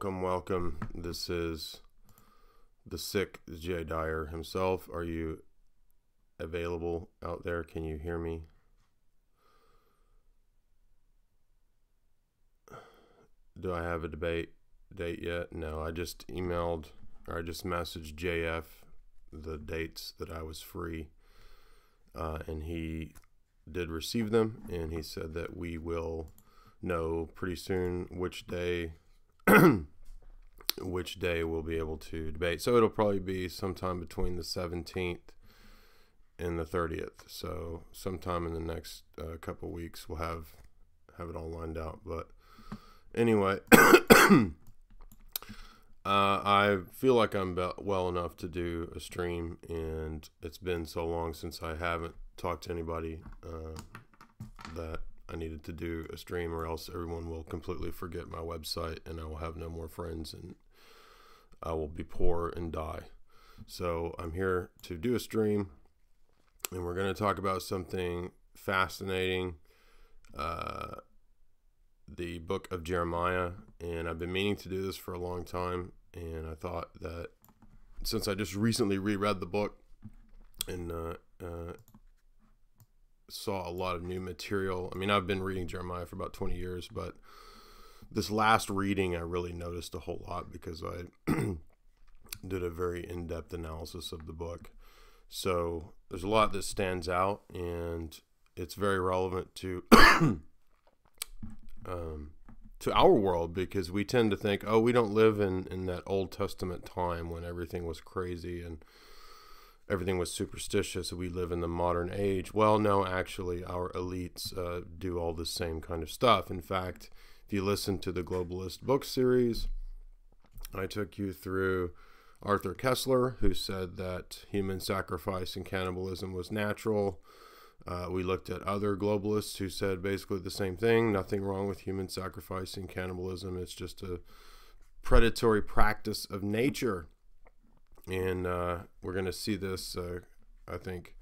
Welcome, welcome. This is the sick J. Dyer himself. Are you available out there? Can you hear me? Do I have a debate date yet? No, I just emailed, or I just messaged JF the dates that I was free, and he did receive them, and he said that we will know pretty soon which day we'll be able to debate. So it'll probably be sometime between the 17th and the 30th. So sometime in the next couple weeks we'll have it all lined out. But anyway, I feel like I'm well enough to do a stream, and it's been so long since I haven't talked to anybody that I needed to do a stream, or else everyone will completely forget my website and I will have no more friends and I will be poor and die. So I'm here to do a stream, and we're going to talk about something fascinating, the book of Jeremiah. And I've been meaning to do this for a long time, and I thought that since I just recently reread the book and saw a lot of new material. I mean, I've been reading Jeremiah for about 20 years, but this last reading I really noticed a whole lot because I did a very in-depth analysis of the book. So there's a lot that stands out, and it's very relevant to our world, because we tend to think, oh, we don't live in that Old Testament time when everything was crazy and everything was superstitious. We live in the modern age. Well, no, actually, our elites do all the same kind of stuff. In fact, if you listen to the Globalist book series, I took you through Arthur Koestler, who said that human sacrifice and cannibalism was natural. We looked at other globalists who said basically the same thing. Nothing wrong with human sacrifice and cannibalism. It's just a predatory practice of nature. And we're going to see this, I think,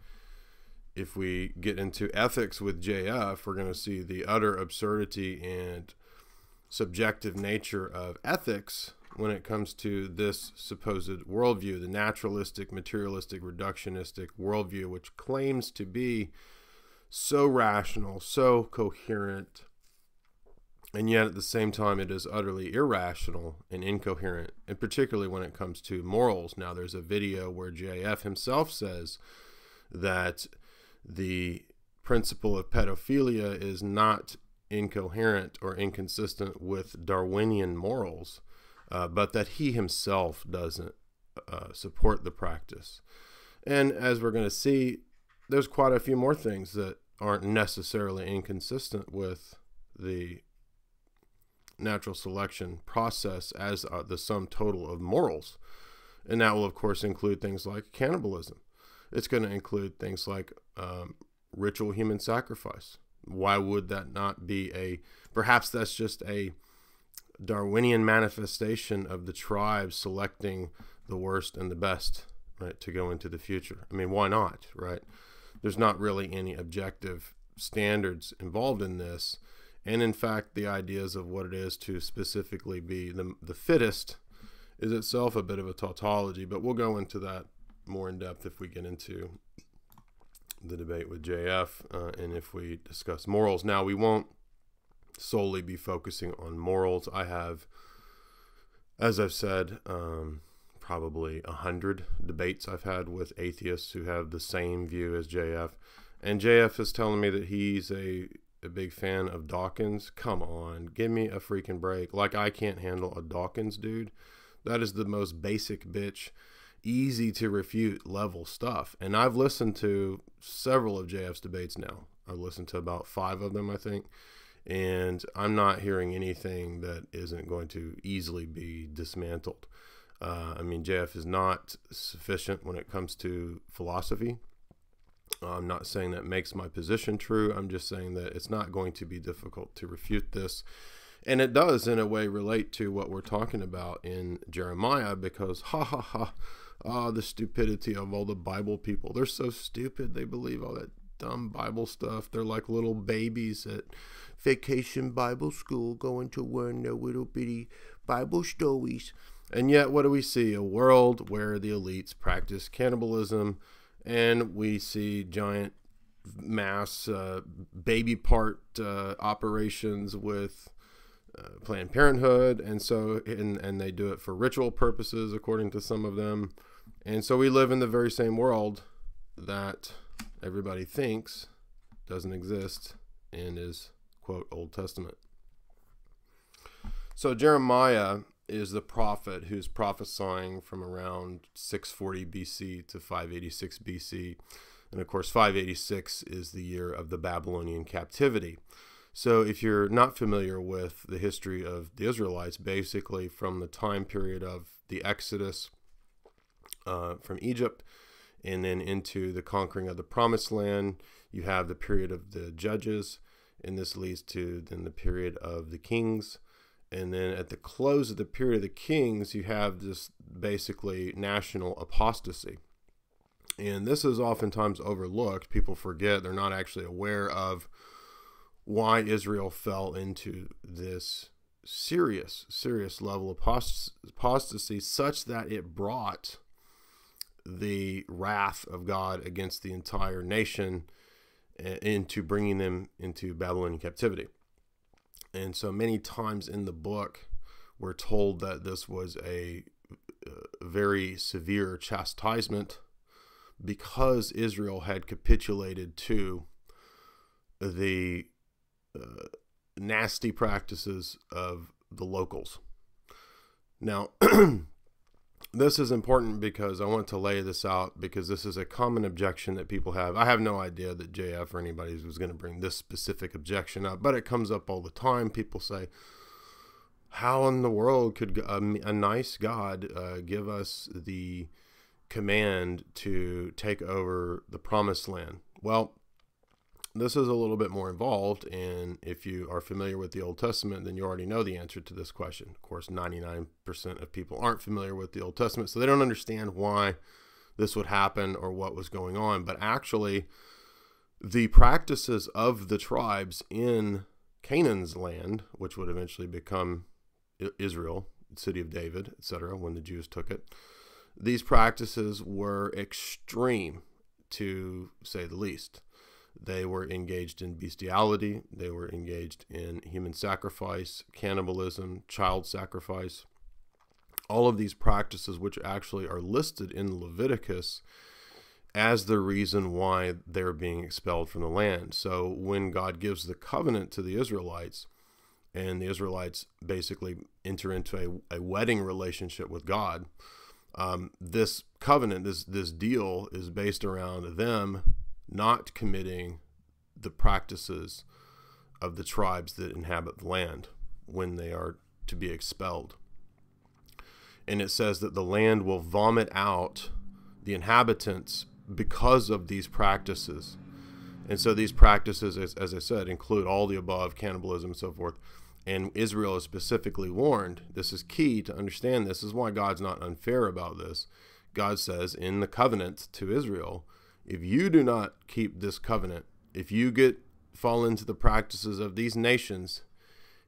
if we get into ethics with JF, we're going to see the utter absurdity and subjective nature of ethics when it comes to this supposed worldview, the naturalistic, materialistic, reductionistic worldview, which claims to be so rational, so coherent, and yet at the same time it is utterly irrational and incoherent, and particularly when it comes to morals. Now, there's a video where JF himself says that the principle of pedophilia is not incoherent or inconsistent with Darwinian morals, but that he himself doesn't support the practice. And as we're going to see, there's quite a few more things that aren't necessarily inconsistent with the natural selection process as the sum total of morals. And that will, of course, include things like cannibalism. It's going to include things like ritual human sacrifice. Why would that not be perhaps that's just a Darwinian manifestation of the tribe selecting the worst and the best, right, to go into the future. I mean, why not, right? There's not really any objective standards involved in this. And in fact, the ideas of what it is to specifically be the fittest is itself a bit of a tautology, but we'll go into that more in depth if we get into the debate with JF and if we discuss morals. Now, we won't solely be focusing on morals. I have, as I've said, probably 100 debates I've had with atheists who have the same view as JF. And JF is telling me that he's a big fan of Dawkins. Come on, give me a freaking break. Like, I can't handle a Dawkins dude. That is the most basic bitch, easy to refute level stuff. And I've listened to several of JF's debates now. I've listened to about 5 of them, I think. And I'm not hearing anything that isn't going to easily be dismantled. I mean, JF is not sufficient when it comes to philosophy. I'm not saying that makes my position true. I'm just saying that it's not going to be difficult to refute this. And it does, in a way, relate to what we're talking about in Jeremiah, because, the stupidity of all the Bible people. They're so stupid. They believe all that dumb Bible stuff. They're like little babies at vacation Bible school going to learn their little bitty Bible stories. And yet, what do we see? A world where the elites practice cannibalism, and we see giant mass baby part operations with Planned Parenthood, and so and they do it for ritual purposes, according to some of them. And so we live in the very same world that everybody thinks doesn't exist and is, quote, Old Testament. So Jeremiah is the prophet who's prophesying from around 640 BC to 586 BC. And of course, 586 is the year of the Babylonian captivity. So if you're not familiar with the history of the Israelites, basically from the time period of the Exodus from Egypt and then into the conquering of the Promised Land, you have the period of the Judges, and this leads to then the period of the Kings. And then at the close of the period of the Kings, you have this basically national apostasy. And this is oftentimes overlooked. People forget, they're not actually aware of why Israel fell into this serious level of apostasy, such that it brought the wrath of God against the entire nation into bringing them into Babylonian captivity. And so many times in the book, we're told that this was a very severe chastisement because Israel had capitulated to the nasty practices of the locals. Now, this is important because I want to lay this out, because this is a common objection that people have. I have no idea that JF or anybody was going to bring this specific objection up, but it comes up all the time. People say, how in the world could a nice God give us the command to take over the Promised Land? Well, this is a little bit more involved, and if you are familiar with the Old Testament, then you already know the answer to this question. Of course, 99% of people aren't familiar with the Old Testament, so they don't understand why this would happen or what was going on. But actually, the practices of the tribes in Canaan's land, which would eventually become Israel, city of David, etc., when the Jews took it, these practices were extreme, to say the least. They were engaged in bestiality. They were engaged in human sacrifice, cannibalism, child sacrifice. All of these practices, which actually are listed in Leviticus as the reason why they're being expelled from the land. So when God gives the covenant to the Israelites, and the Israelites basically enter into a wedding relationship with God, this covenant, this deal is based around them not committing the practices of the tribes that inhabit the land when they are to be expelled. And it says that the land will vomit out the inhabitants because of these practices. And so these practices, as I said, include all the above, cannibalism and so forth. And Israel is specifically warned. This is key to understand. This is why God's not unfair about this. God says in the covenant to Israel, if you do not keep this covenant, if you fall into the practices of these nations,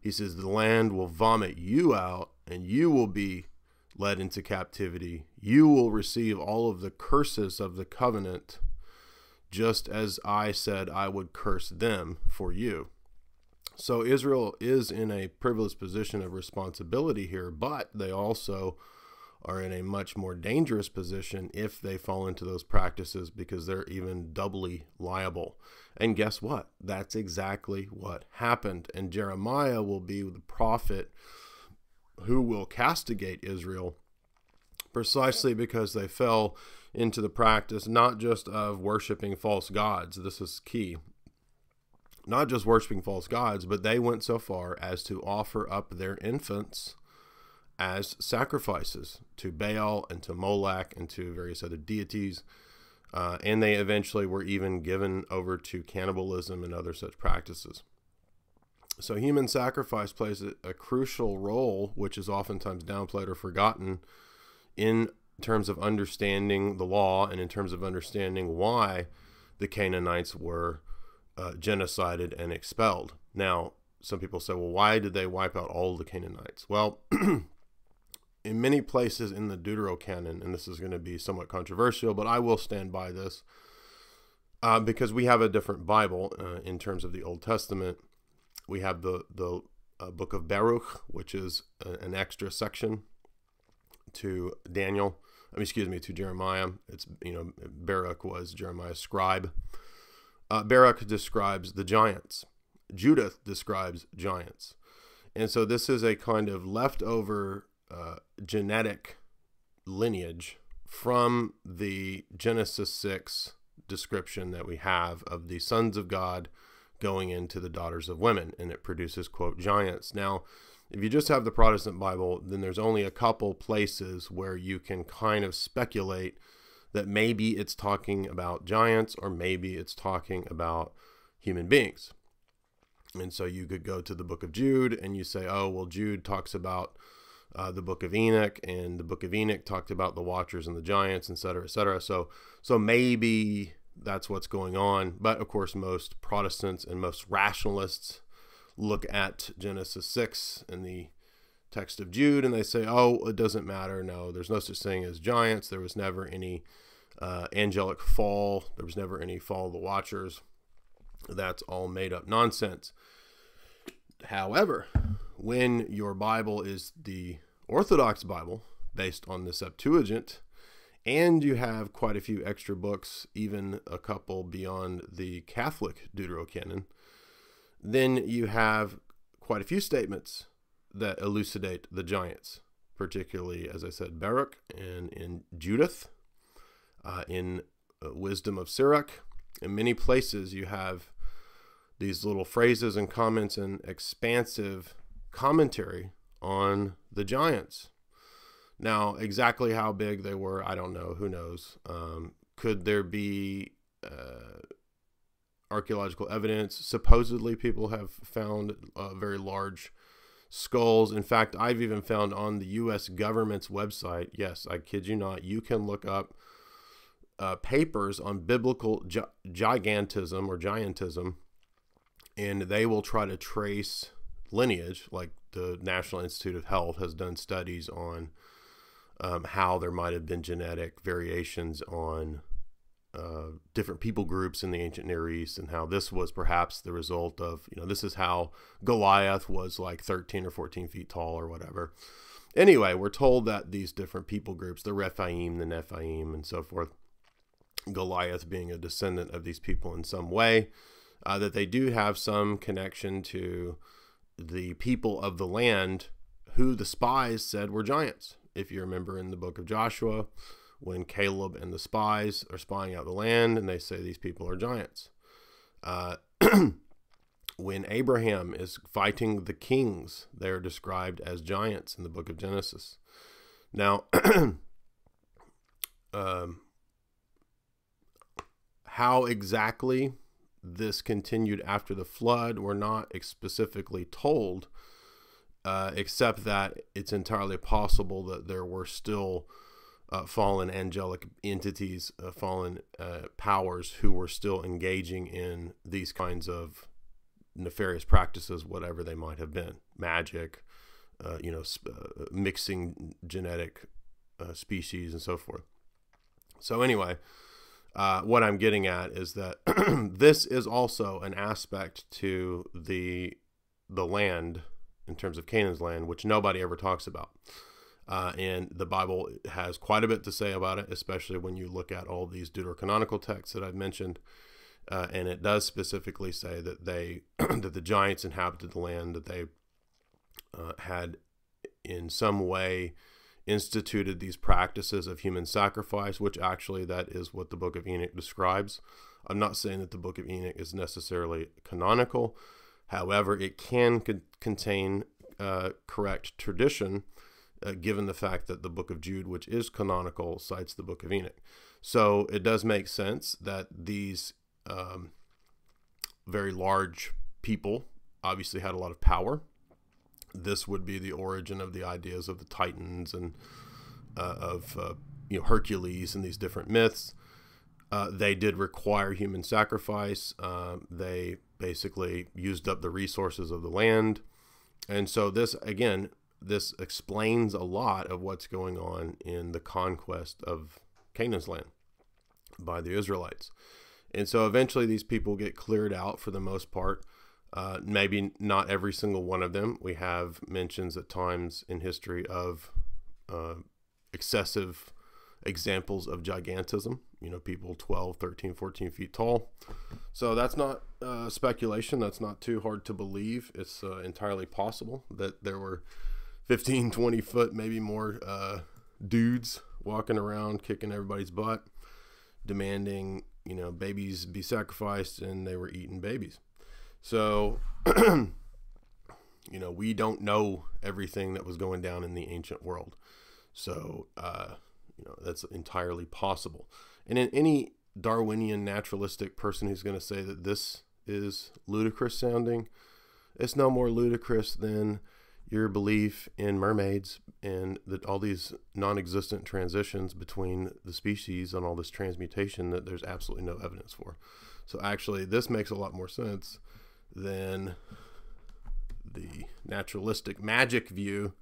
he says the land will vomit you out and you will be led into captivity. You will receive all of the curses of the covenant, just as I said I would curse them for you. So Israel is in a privileged position of responsibility here, but they also are in a much more dangerous position if they fall into those practices, because they're even doubly liable. And guess what? That's exactly what happened. And Jeremiah will be the prophet who will castigate Israel precisely because they fell into the practice not just of worshiping false gods. This is key. Not just worshiping false gods, but they went so far as to offer up their infants as sacrifices to Baal and to Moloch and to various other deities. And they eventually were even given over to cannibalism and other such practices. So human sacrifice plays a crucial role, which is oftentimes downplayed or forgotten in terms of understanding the law and in terms of understanding why the Canaanites were genocided and expelled. Now, some people say, well, why did they wipe out all the Canaanites? Well, in many places in the Deuterocanon, and this is going to be somewhat controversial, but I will stand by this, because we have a different Bible in terms of the Old Testament. We have the book of Baruch, which is an extra section to to Jeremiah. It's, Baruch was Jeremiah's scribe. Baruch describes the giants. Judith describes giants. And so this is a kind of leftover genetic lineage from the Genesis 6 description that we have of the sons of God going into the daughters of women, and it produces, quote, giants. Now, if you just have the Protestant Bible, then there's only a couple places where you can kind of speculate that maybe it's talking about giants, or maybe it's talking about human beings. And so you could go to the book of Jude and you say, oh, well, Jude talks about the book of Enoch, and the book of Enoch talked about the watchers and the giants, et cetera, et cetera. So maybe that's what's going on. But of course, most Protestants and most rationalists look at Genesis 6 and the text of Jude, and they say, oh, it doesn't matter. No, there's no such thing as giants. There was never any angelic fall. There was never any fall of the watchers. That's all made up nonsense. However, when your Bible is the Orthodox Bible based on the Septuagint, and you have quite a few extra books, even a couple beyond the Catholic Deuterocanon, then you have quite a few statements that elucidate the giants, particularly, as I said, Baruch, and in Judith, in Wisdom of Sirach. In many places you have these little phrases and comments and expansive commentary on the giants. Now, exactly how big they were, I don't know. Who knows? Could there be archaeological evidence? Supposedly, people have found very large skulls. In fact, I've even found on the U.S. government's website, yes, I kid you not, you can look up papers on biblical gigantism, and they will try to trace lineage. Like the National Institute of Health has done studies on how there might have been genetic variations on different people groups in the ancient Near East, and how this was perhaps the result of, this is how Goliath was like 13 or 14 feet tall or whatever. Anyway, we're told that these different people groups, the Rephaim, the Nephiim, and so forth, Goliath being a descendant of these people in some way, that they do have some connection to the people of the land who the spies said were giants. If you remember in the book of Joshua, when Caleb and the spies are spying out the land and they say these people are giants. When Abraham is fighting the kings, they're described as giants in the book of Genesis. Now, how exactly this continued after the flood, we're not specifically told, except that it's entirely possible that there were still fallen angelic entities, fallen powers who were still engaging in these kinds of nefarious practices, whatever they might have been, magic, mixing genetic species and so forth. So anyway, what I'm getting at is that this is also an aspect to the land in terms of Canaan's land, which nobody ever talks about. And the Bible has quite a bit to say about it, especially when you look at all these deuterocanonical texts that I've mentioned. And it does specifically say that that the giants inhabited the land, that they had in some way instituted these practices of human sacrifice, which actually that is what the book of Enoch describes. I'm not saying that the book of Enoch is necessarily canonical. However, it can contain correct tradition, given the fact that the book of Jude, which is canonical, cites the book of Enoch. So it does make sense that these very large people obviously had a lot of power. This would be the origin of the ideas of the Titans and of Hercules and these different myths. They did require human sacrifice. They basically used up the resources of the land. And so this, again, this explains a lot of what's going on in the conquest of Canaan's land by the Israelites. And so eventually these people get cleared out for the most part. Maybe not every single one of them. We have mentions at times in history of excessive examples of gigantism, people 12, 13, 14 feet tall. So that's not speculation. That's not too hard to believe. It's entirely possible that there were 15, 20 foot, maybe more dudes walking around kicking everybody's butt, demanding, babies be sacrificed, and they were eating babies. So, we don't know everything that was going down in the ancient world. So, that's entirely possible. And in any Darwinian naturalistic person who's going to say that this is ludicrous sounding, it's no more ludicrous than your belief in mermaids and that all these non-existent transitions between the species and all this transmutation that there's absolutely no evidence for. So actually, this makes a lot more sense than the naturalistic magic view,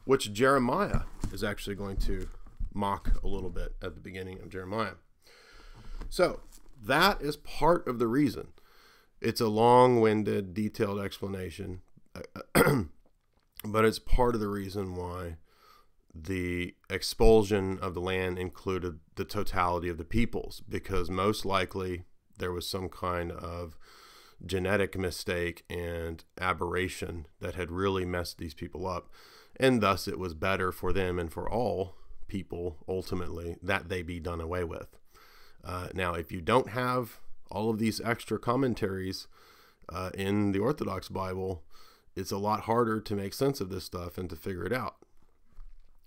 which Jeremiah is actually going to mock a little bit at the beginning of Jeremiah. So that is part of the reason. It's a long-winded, detailed explanation, but it's part of the reason why the expulsion of the land included the totality of the peoples, because most likely there was some kind of genetic mistake and aberration that had really messed these people up, and thus it was better for them and for all people ultimately that they be done away with. Now, if you don't have all of these extra commentaries in the Orthodox Bible, it's a lot harder to make sense of this stuff and to figure it out.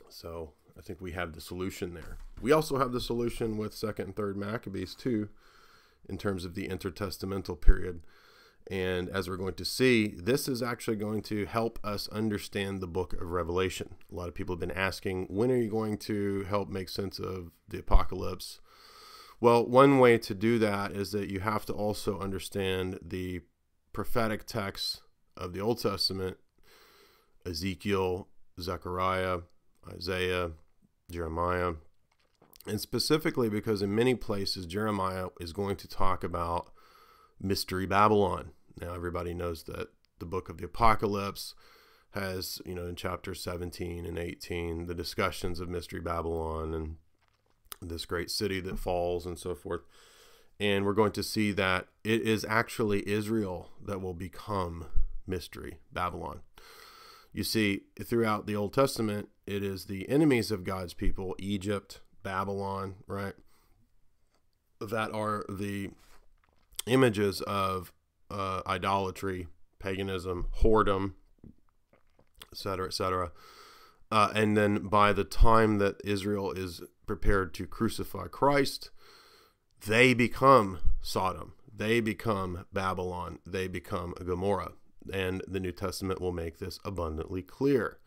So I think we have the solution there. We also have the solution with 2nd and 3rd Maccabees too, in terms of the intertestamental period. And as we're going to see, this is actually going to help us understand the book of Revelation. A lot of people have been asking, when are you going to help make sense of the apocalypse? Well, one way to do that is that you have to also understand the prophetic texts of the Old Testament: Ezekiel, Zechariah, Isaiah, Jeremiah. And specifically because in many places Jeremiah is going to talk about Mystery Babylon. Now everybody knows that the book of the Apocalypse has, in chapter 17 and 18, the discussions of Mystery Babylon and this great city that falls and so forth. And we're going to see that it is actually Israel that will become Mystery Babylon. You see, throughout the Old Testament, it is the enemies of God's people, Egypt, Babylon, right, that are the images of idolatry, paganism, whoredom, etc., etc. And then by the time that Israel is prepared to crucify Christ, they become Sodom, they become Babylon, they become Gomorrah. And the New Testament will make this abundantly clear.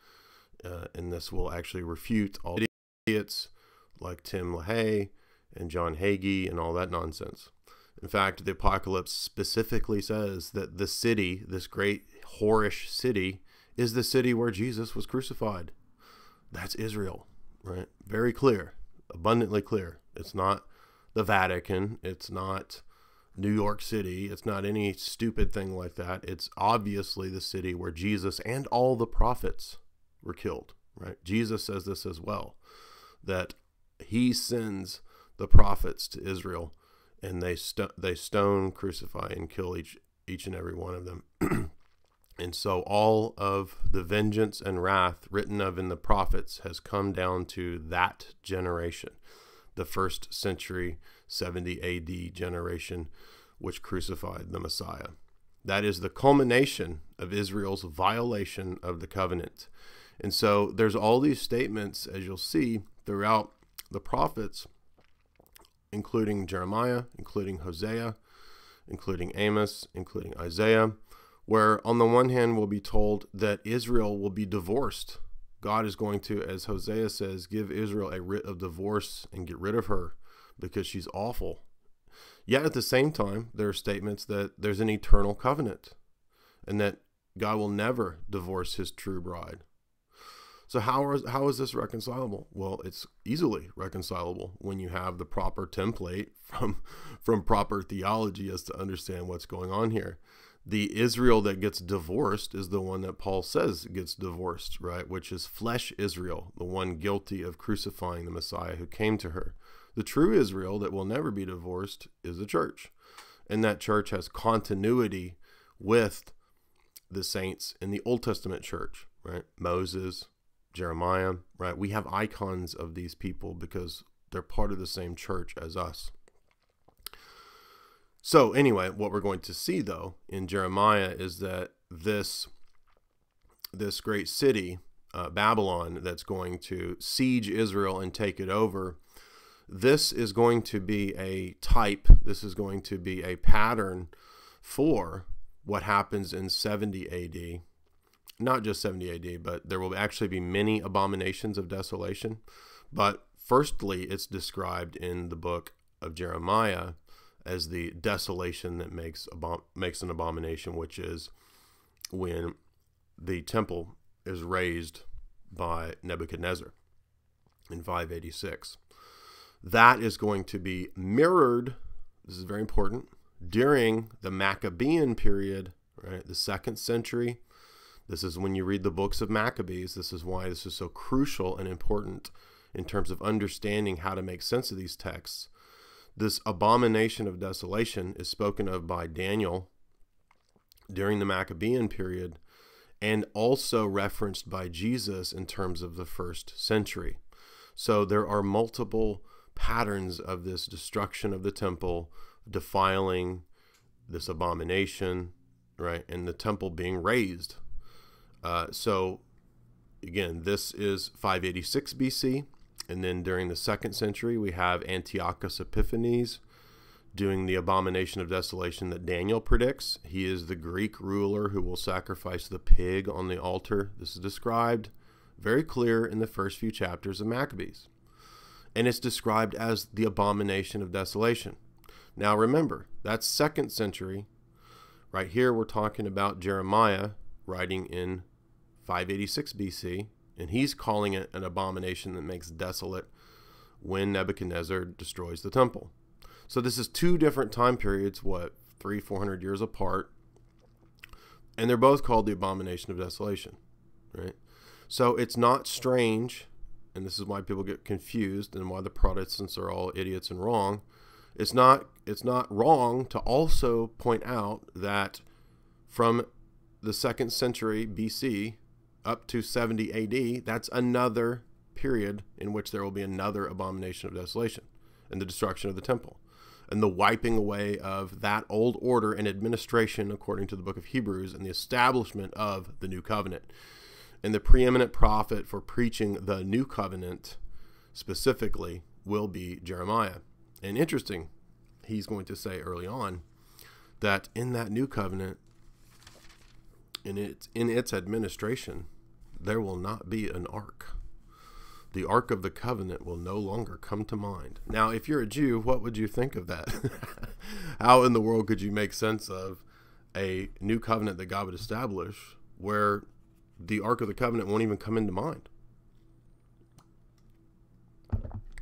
And this will actually refute all the idiots like Tim LaHaye and John Hagee and all that nonsense. In fact, the Apocalypse specifically says that the city, this great whorish city, is the city where Jesus was crucified. That's Israel, right? Very clear, abundantly clear. It's not the Vatican. It's not New York City. It's not any stupid thing like that. It's obviously the city where Jesus and all the prophets were killed, right? Jesus says this as well, that he sends the prophets to Israel, and they stone, crucify, and kill each and every one of them. And so all of the vengeance and wrath written of in the prophets has come down to that generation, the 1st century 70 AD generation, which crucified the Messiah. That is the culmination of Israel's violation of the covenant. And so there's all these statements, as you'll see, throughout the prophets, including Jeremiah, including Hosea, including Amos, including Isaiah, where on the one hand we'll be told that Israel will be divorced. God is going to, as Hosea says, give Israel a writ of divorce and get rid of her because she's awful. Yet at the same time, there are statements that there's an eternal covenant and that God will never divorce his true bride. So how is this reconcilable? Well, it's easily reconcilable when you have the proper template from proper theology as to understand what's going on here. The Israel that gets divorced is the one that Paul says gets divorced, right? Which is flesh Israel, the one guilty of crucifying the Messiah who came to her. The true Israel that will never be divorced is the church. And that church has continuity with the saints in the Old Testament church, right? Moses, Jeremiah, right? We have icons of these people because they're part of the same church as us. So anyway, what we're going to see though in Jeremiah is that this great city, Babylon, that's going to siege Israel and take it over, this is going to be a type, this is going to be a pattern for what happens in 70 AD. Not just 70 AD, but there will actually be many abominations of desolation. But firstly, it's described in the book of Jeremiah as the desolation that makes an abomination, which is when the temple is razed by Nebuchadnezzar in 586. That is going to be mirrored, this is very important, during the Maccabean period, right? The 2nd century. This is when you read the books of Maccabees. This is why this is so crucial and important in terms of understanding how to make sense of these texts. This abomination of desolation is spoken of by Daniel during the Maccabean period and also referenced by Jesus in terms of the 1st century. So there are multiple patterns of this destruction of the temple, defiling this abomination, right? And the temple being razed. So again, this is 586 BC. And then during the 2nd century, we have Antiochus Epiphanes doing the abomination of desolation that Daniel predicts. He is the Greek ruler who will sacrifice the pig on the altar. This is described very clear in the first few chapters of Maccabees. And it's described as the abomination of desolation. Now remember, that's 2nd century. Right here, we're talking about Jeremiah writing in 586 BC, and he's calling it an abomination that makes desolate when Nebuchadnezzar destroys the temple. So this is 2 different time periods, 300-400 years apart, and they're both called the abomination of desolation, right? So it's not strange, and this is why people get confused and why the Protestants are all idiots and wrong. It's not wrong to also point out that from the 2nd century BC up to 70 AD, that's another period in which there will be another abomination of desolation and the destruction of the temple and the wiping away of that old order and administration according to the book of Hebrews and the establishment of the new covenant. And the preeminent prophet for preaching the new covenant specifically will be Jeremiah. And interesting, he's going to say early on that in that new covenant, in its administration, there will not be an ark. The ark of the covenant will no longer come to mind. Now, if you're a Jew, what would you think of that? How in the world could you make sense of a new covenant that God would establish where the ark of the covenant won't even come into mind?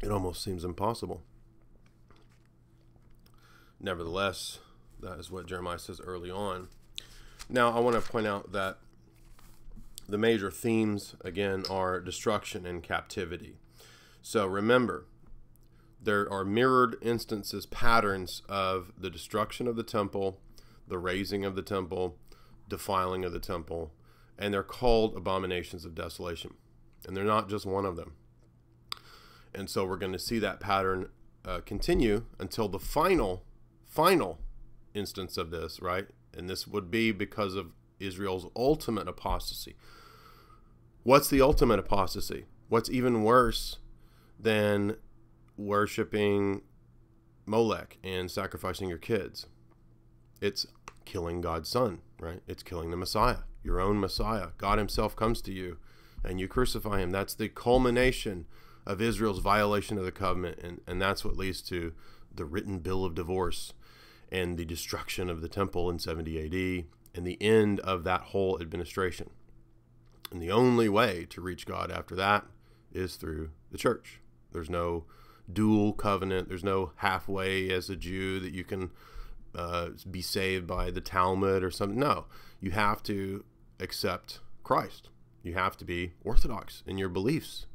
It almost seems impossible. Nevertheless, that is what Jeremiah says early on. Now, I want to point out that the major themes, again, are destruction and captivity. So remember, there are mirrored instances, patterns of the destruction of the temple, the razing of the temple, defiling of the temple, and they're called abominations of desolation. And they're not just one of them. And so we're going to see that pattern continue until the final instance of this, right? And this would be because of Israel's ultimate apostasy. What's the ultimate apostasy? What's even worse than worshiping Molech and sacrificing your kids? It's killing God's son, right? It's killing the Messiah, your own Messiah. God himself comes to you and you crucify him. That's the culmination of Israel's violation of the covenant. And that's what leads to the written bill of divorce and the destruction of the temple in 70 AD and the end of that whole administration. And the only way to reach God after that is through the church. There's no dual covenant. There's no halfway as a Jew that you can be saved by the Talmud or something. No, you have to accept Christ. You have to be orthodox in your beliefs.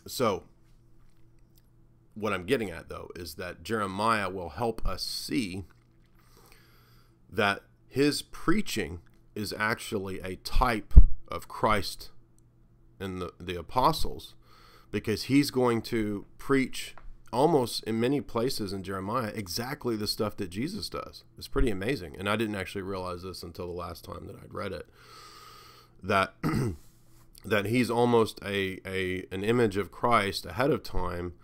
So what I'm getting at, though, is that Jeremiah will help us see that his preaching is actually a type of Christ and the apostles, because he's going to preach almost in many places in Jeremiah exactly the stuff that Jesus does. It's pretty amazing. And I didn't actually realize this until the last time that I'd read it, that that he's almost an image of Christ ahead of time,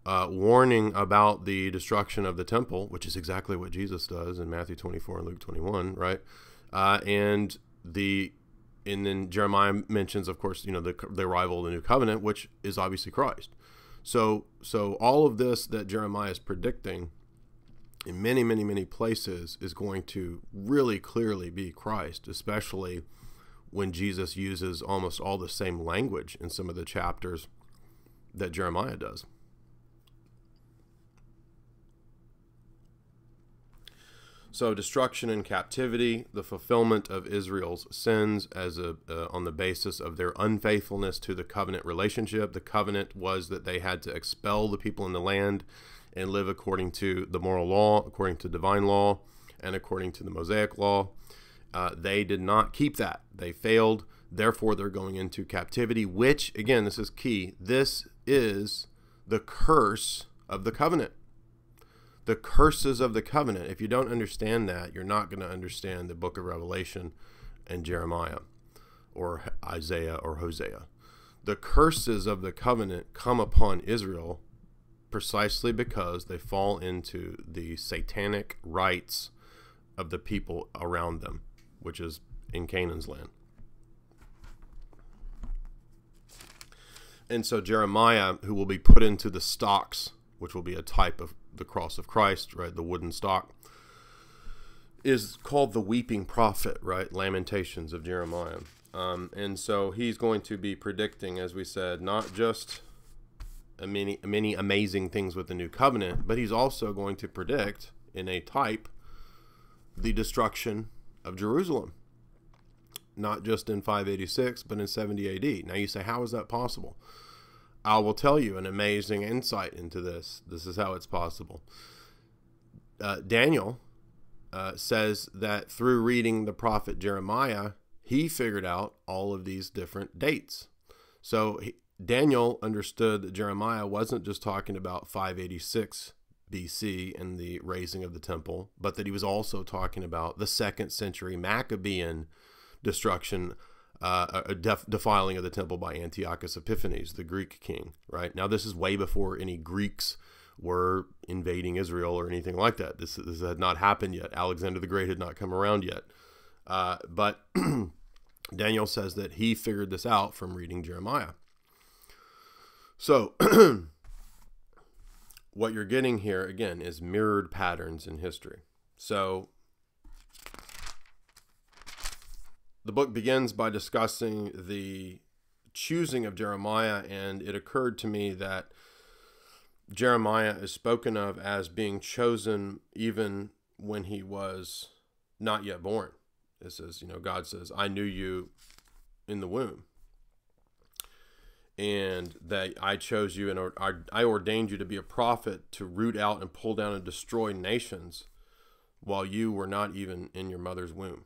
warning about the destruction of the temple, which is exactly what Jesus does in Matthew 24 and Luke 21, right? And then Jeremiah mentions, of course, the arrival of the new covenant, which is obviously Christ. So all of this that Jeremiah is predicting in many, many, many places is going to really clearly be Christ, especially when Jesus uses almost all the same language in some of the chapters that Jeremiah does. So destruction and captivity, the fulfillment of Israel's sins as on the basis of their unfaithfulness to the covenant relationship. The covenant was that they had to expel the people in the land and live according to the moral law, according to divine law, and according to the Mosaic law. They did not keep that. They failed. Therefore, they're going into captivity, which, again, this is key. This is the curse of the covenant. The curses of the covenant. If you don't understand that, you're not going to understand the book of Revelation and Jeremiah or Isaiah or Hosea. The curses of the covenant come upon Israel precisely because they fall into the satanic rites of the people around them, which is in Canaan's land. And so Jeremiah, who will be put into the stocks, which will be a type of the cross of Christ, right, the wooden stock, is called the weeping prophet, right, Lamentations of Jeremiah. And so he's going to be predicting, as we said, not just many amazing things with the new covenant, but he's also going to predict in a type the destruction of Jerusalem, not just in 586, but in 70 AD. Now you say, how is that possible? I will tell you an amazing insight into this. This is how it's possible. Daniel says that through reading the prophet Jeremiah, he figured out all of these different dates. So Daniel understood that Jeremiah wasn't just talking about 586 BC and the raising of the temple, but that he was also talking about the 2nd century Maccabean destruction, defiling of the temple by Antiochus Epiphanes, the Greek king, right? Now, this is way before any Greeks were invading Israel or anything like that. This had not happened yet. Alexander the Great had not come around yet. But Daniel says that he figured this out from reading Jeremiah. So what you're getting here, again, is mirrored patterns in history. So the book begins by discussing the choosing of Jeremiah, and it occurred to me that Jeremiah is spoken of as being chosen even when he was not yet born. It says, God says, I knew you in the womb, and that I chose you and I ordained you to be a prophet to root out and pull down and destroy nations while you were not even in your mother's womb.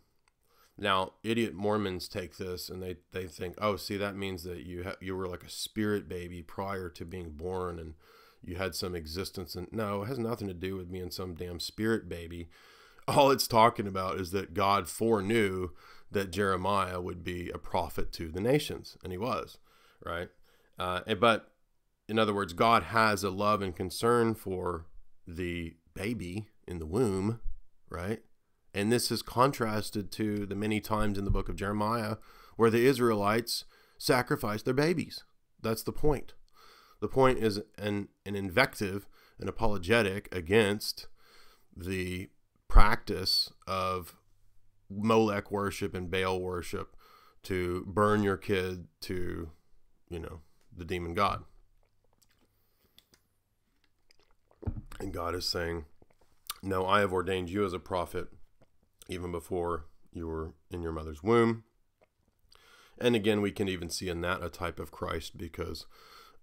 Now, idiot Mormons take this and they think, oh, see, that means that you were like a spirit baby prior to being born and you had some existence. And no, it has nothing to do with being some damn spirit baby. All it's talking about is that God foreknew that Jeremiah would be a prophet to the nations, and he was, right? But in other words, God has a love and concern for the baby in the womb, right? And this is contrasted to the many times in the book of Jeremiah where the Israelites sacrificed their babies. That's the point. The point is an invective, an apologetic against the practice of Molech worship and Baal worship, to burn your kid to, the demon god. And God is saying, no, I have ordained you as a prophet even before you were in your mother's womb. And again, we can even see in that a type of Christ, because,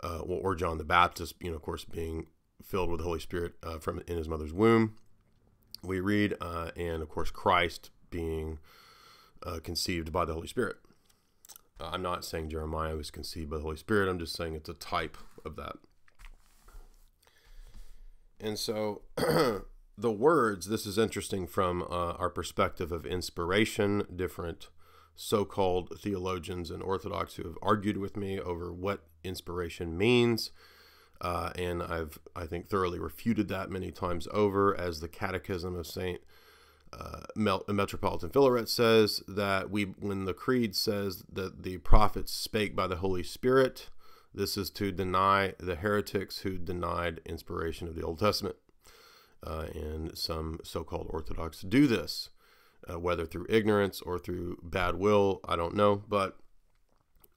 or John the Baptist, of course, being filled with the Holy Spirit from in his mother's womb. We read, and of course, Christ being conceived by the Holy Spirit. I'm not saying Jeremiah was conceived by the Holy Spirit. I'm just saying it's a type of that. And so the words, this is interesting from our perspective of inspiration. Different so-called theologians and Orthodox who have argued with me over what inspiration means. And I think, thoroughly refuted that many times over, as the Catechism of St. Metropolitan Philaret says, that when the Creed says that the prophets spake by the Holy Spirit, this is to deny the heretics who denied inspiration of the Old Testament. And some so-called Orthodox do this, whether through ignorance or through bad will, I don't know. But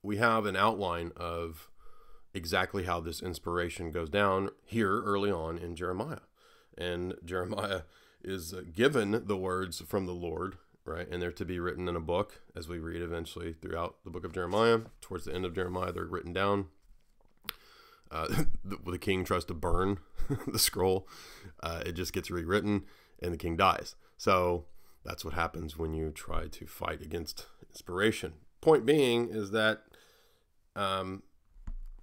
we have an outline of exactly how this inspiration goes down here early on in Jeremiah. And Jeremiah is given the words from the Lord, right? And they're to be written in a book, as we read eventually throughout the book of Jeremiah. Towards the end of Jeremiah, they're written down. The king tries to burn the scroll. It just gets rewritten, and the king dies. So that's what happens when you try to fight against inspiration. Point being is that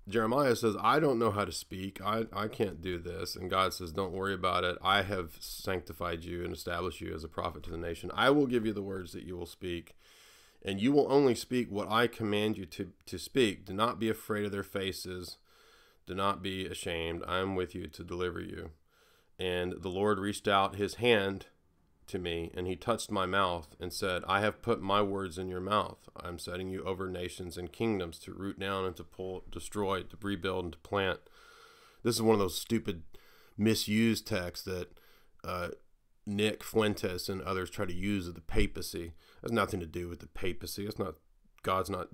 Jeremiah says, I don't know how to speak. I can't do this. And God says, don't worry about it. I have sanctified you and established you as a prophet to the nation. I will give you the words that you will speak, and you will only speak what I command you to speak. Do not be afraid of their faces. Do not be ashamed. I am with you to deliver you. And the Lord reached out his hand to me, and he touched my mouth and said, I have put my words in your mouth. I'm setting you over nations and kingdoms, to root down and to pull, destroy, to rebuild and to plant. This is one of those stupid misused texts that Nick Fuentes and others try to use of the papacy. It has nothing to do with the papacy. God's not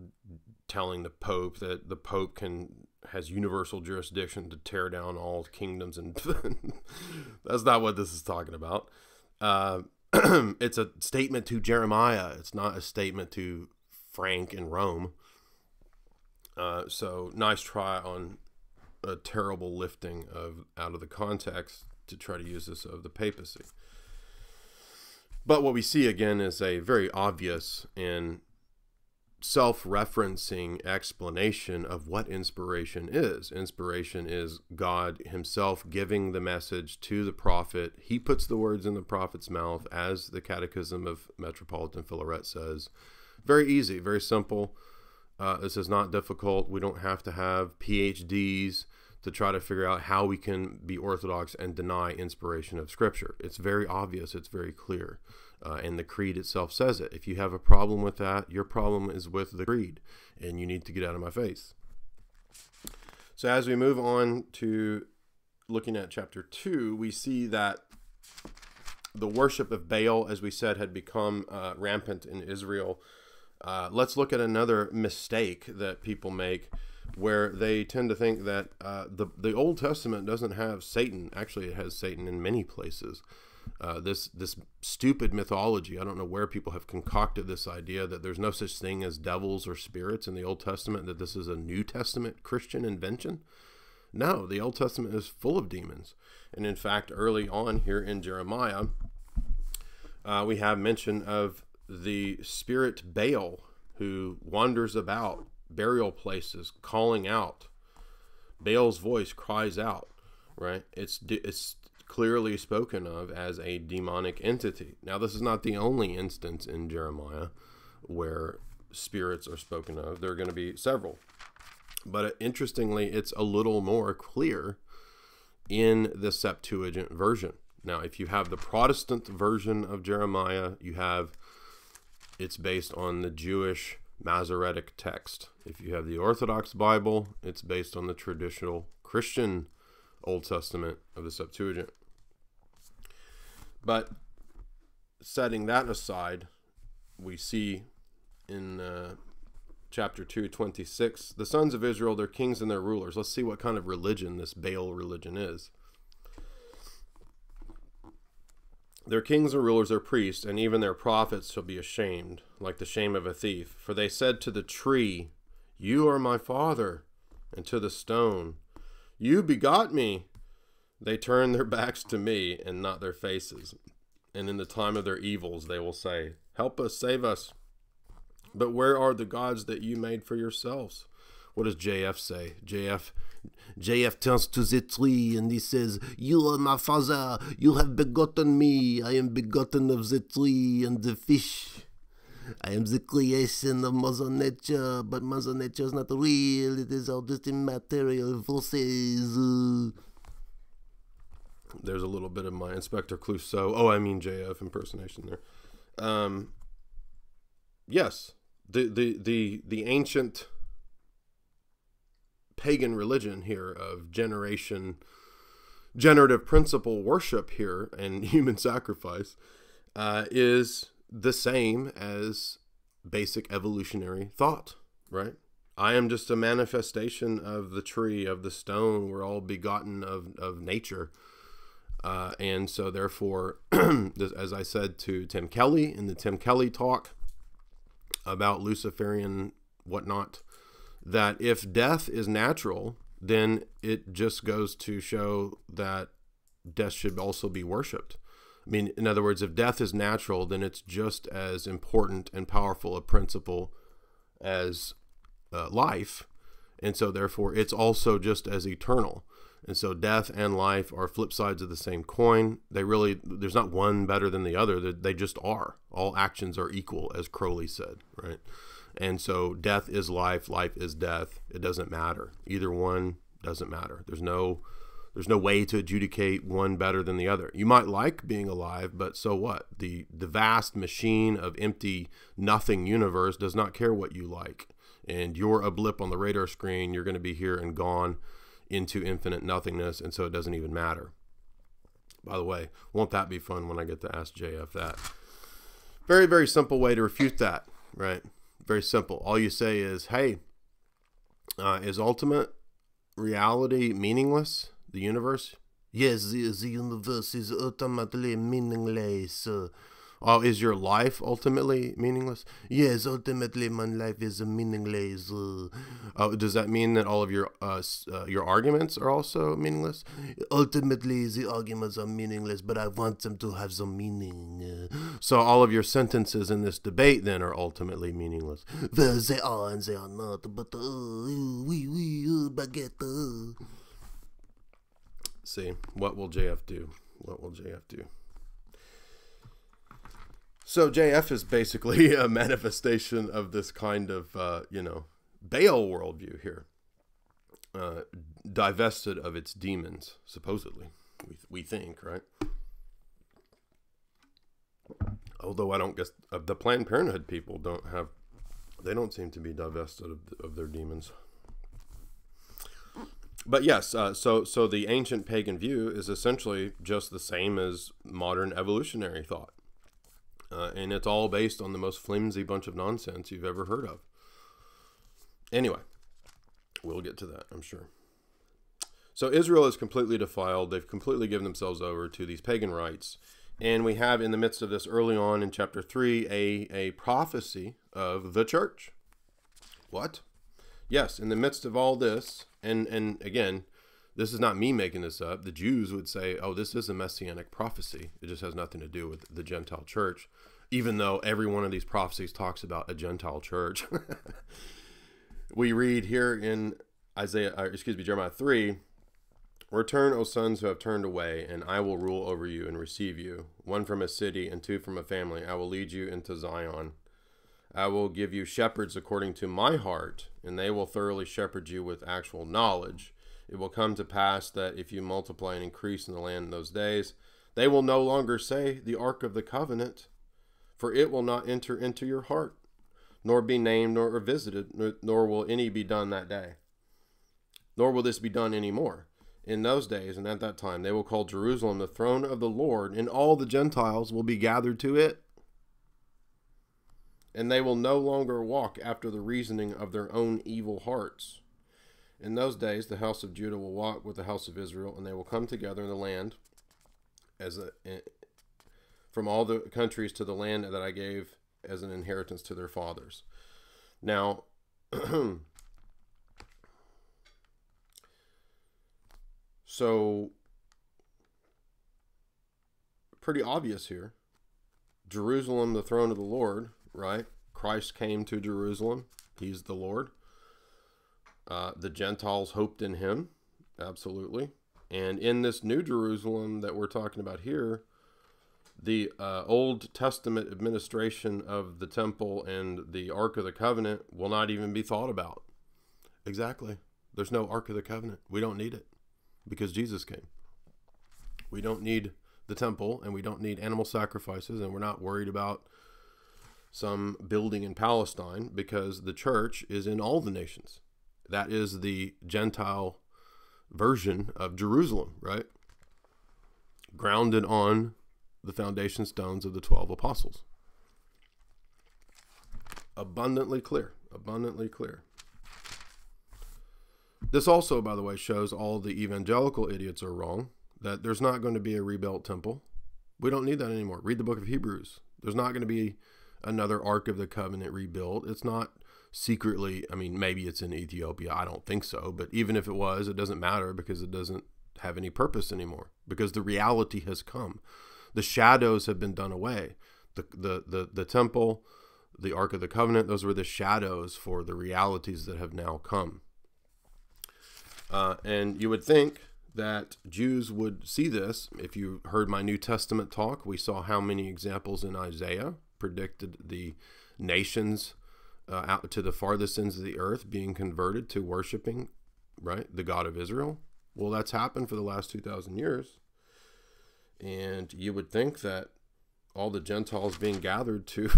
telling the Pope that the Pope has universal jurisdiction to tear down all kingdoms, and that's not what this is talking about. It's a statement to Jeremiah. It's not a statement to Frank in Rome. So nice try on a terrible lifting out of the context to try to use this of the papacy. But what we see again is a very obvious and self-referencing explanation of what inspiration is. Inspiration is God himself giving the message to the prophet. He puts the words in the prophet's mouth, as the Catechism of Metropolitan Philaret says. Very easy, very simple. This is not difficult. We don't have to have PhDs to try to figure out how we can be Orthodox and deny inspiration of Scripture. It's very obvious. It's very clear. And the Creed itself says it. If you have a problem with that, your problem is with the Creed, and you need to get out of my face. So as we move on to looking at chapter 2, we see that the worship of Baal, as we said, had become rampant in Israel. Let's look at another mistake that people make, where they tend to think that the Old Testament doesn't have Satan. Actually, it has Satan in many places. This stupid mythology, I don't know where people have concocted this idea that there's no such thing as devils or spirits in the Old Testament, that this is a New Testament Christian invention. No, the Old Testament is full of demons. And in fact, early on here in Jeremiah, we have mention of the spirit Baal, who wanders about burial places calling out. Baal's voice cries out, right? It's clearly spoken of as a demonic entity. Now, this is not the only instance in Jeremiah where spirits are spoken of. There are going to be several. But interestingly, it's a little more clear in the Septuagint version. Now, if you have the Protestant version of Jeremiah, it's based on the Jewish Masoretic text. If you have the Orthodox Bible, it's based on the traditional Christian Old Testament of the Septuagint. But setting that aside, we see in chapter 2:26, the sons of Israel, their kings and their rulers. Let's see what kind of religion this Baal religion is. Their kings and rulers, their priests, and even their prophets shall be ashamed, like the shame of a thief. For they said to the tree, you are my father, and to the stone, you begot me. They turn their backs to me and not their faces. And in the time of their evils, they will say, help us, save us. But where are the gods that you made for yourselves? What does JF say? JF turns to the tree and he says, you are my father, you have begotten me, I am begotten of the tree and the fish. I am the creation of Mother Nature, but Mother Nature is not real, it is all just immaterial forces. There's a little bit of my Inspector Clouseau, JF impersonation there. Yes, the ancient pagan religion here of generative principle worship here and human sacrifice is the same as basic evolutionary thought, right? I am just a manifestation of the tree, of the stone. We're all begotten of nature. And so therefore, as I said to Tim Kelly in the Tim Kelly talk about Luciferian whatnot, that if death is natural, then it just goes to show that death should also be worshipped. I mean, in other words, if death is natural, then it's just as important and powerful a principle as life. And so therefore, it's also just as eternal. And so death and life are flip sides of the same coin. There's not one better than the other. They just are. All actions are equal, as Crowley said, right? And so death is life, life is death. It doesn't matter. Either one doesn't matter. There's no way to adjudicate one better than the other. You might like being alive, but so what? The vast machine of empty nothing universe does not care what you like. And you're a blip on the radar screen. You're going to be here and gone into infinite nothingness, and so it doesn't even matter. By the way, won't that be fun when I get to ask JF that? Very, very simple way to refute that, right? Very simple. All you say is, hey, is ultimate reality meaningless? The universe? Yes, the universe is ultimately meaningless. Is your life ultimately meaningless? Yes, ultimately my life is meaningless. Does that mean that all of your arguments are also meaningless? Ultimately, the arguments are meaningless, but I want them to have some meaning. So all of your sentences in this debate then are ultimately meaningless. Well, they are and they are not, but baguette. See, what will JF do? What will JF do? So JF is basically a manifestation of this kind of, Baal worldview here, divested of its demons, supposedly, we think, right? Although I don't guess the Planned Parenthood people they don't seem to be divested of their demons. But yes, so the ancient pagan view is essentially just the same as modern evolutionary thought. And it's all based on the most flimsy bunch of nonsense you've ever heard of. Anyway, we'll get to that, I'm sure. So Israel is completely defiled. They've completely given themselves over to these pagan rites. And we have in the midst of this early on in chapter 3, a prophecy of the church. What? Yes, in the midst of all this, and again, this is not me making this up. The Jews would say, oh, this is a messianic prophecy. It just has nothing to do with the Gentile church, even though every one of these prophecies talks about a Gentile church. We read here in Jeremiah 3, return, O sons who have turned away, and I will rule over you and receive you, one from a city and two from a family. I will lead you into Zion. I will give you shepherds according to my heart, and they will thoroughly shepherd you with actual knowledge. It will come to pass that if you multiply and increase in the land in those days, they will no longer say the Ark of the Covenant, for it will not enter into your heart, nor be named nor visited, nor will any be done that day. Nor will this be done any more. In those days and at that time, they will call Jerusalem the throne of the Lord, and all the Gentiles will be gathered to it. and they will no longer walk after the reasoning of their own evil hearts. In those days, the house of Judah will walk with the house of Israel, and they will come together in the land from all the countries to the land that I gave as an inheritance to their fathers. Now, so pretty obvious here. Jerusalem, the throne of the Lord, right? Christ came to Jerusalem. He's the Lord. The Gentiles hoped in him. Absolutely. And in this new Jerusalem that we're talking about here, the Old Testament administration of the temple and the Ark of the Covenant will not even be thought about. Exactly. There's no Ark of the Covenant. We don't need it because Jesus came. We don't need the temple, and we don't need animal sacrifices, and we're not worried about some building in Palestine because the church is in all the nations. That is the Gentile version of Jerusalem, right? Grounded on the foundation stones of the 12 apostles. Abundantly clear, abundantly clear. This also, by the way, shows all the evangelical idiots are wrong, that there's not going to be a rebuilt temple. We don't need that anymore. Read the book of Hebrews. There's not going to be another Ark of the Covenant rebuilt. It's not secretly, I mean, maybe it's in Ethiopia. I don't think so. But even if it was, it doesn't matter because it doesn't have any purpose anymore because the reality has come. The shadows have been done away. The temple, the Ark of the Covenant, those were the shadows for the realities that have now come. And you would think that Jews would see this. If you heard my New Testament talk, we saw how many examples in Isaiah predicted the nations out to the farthest ends of the earth being converted to worshiping, right, the God of Israel. Well, that's happened for the last 2,000 years. And you would think that all the Gentiles being gathered to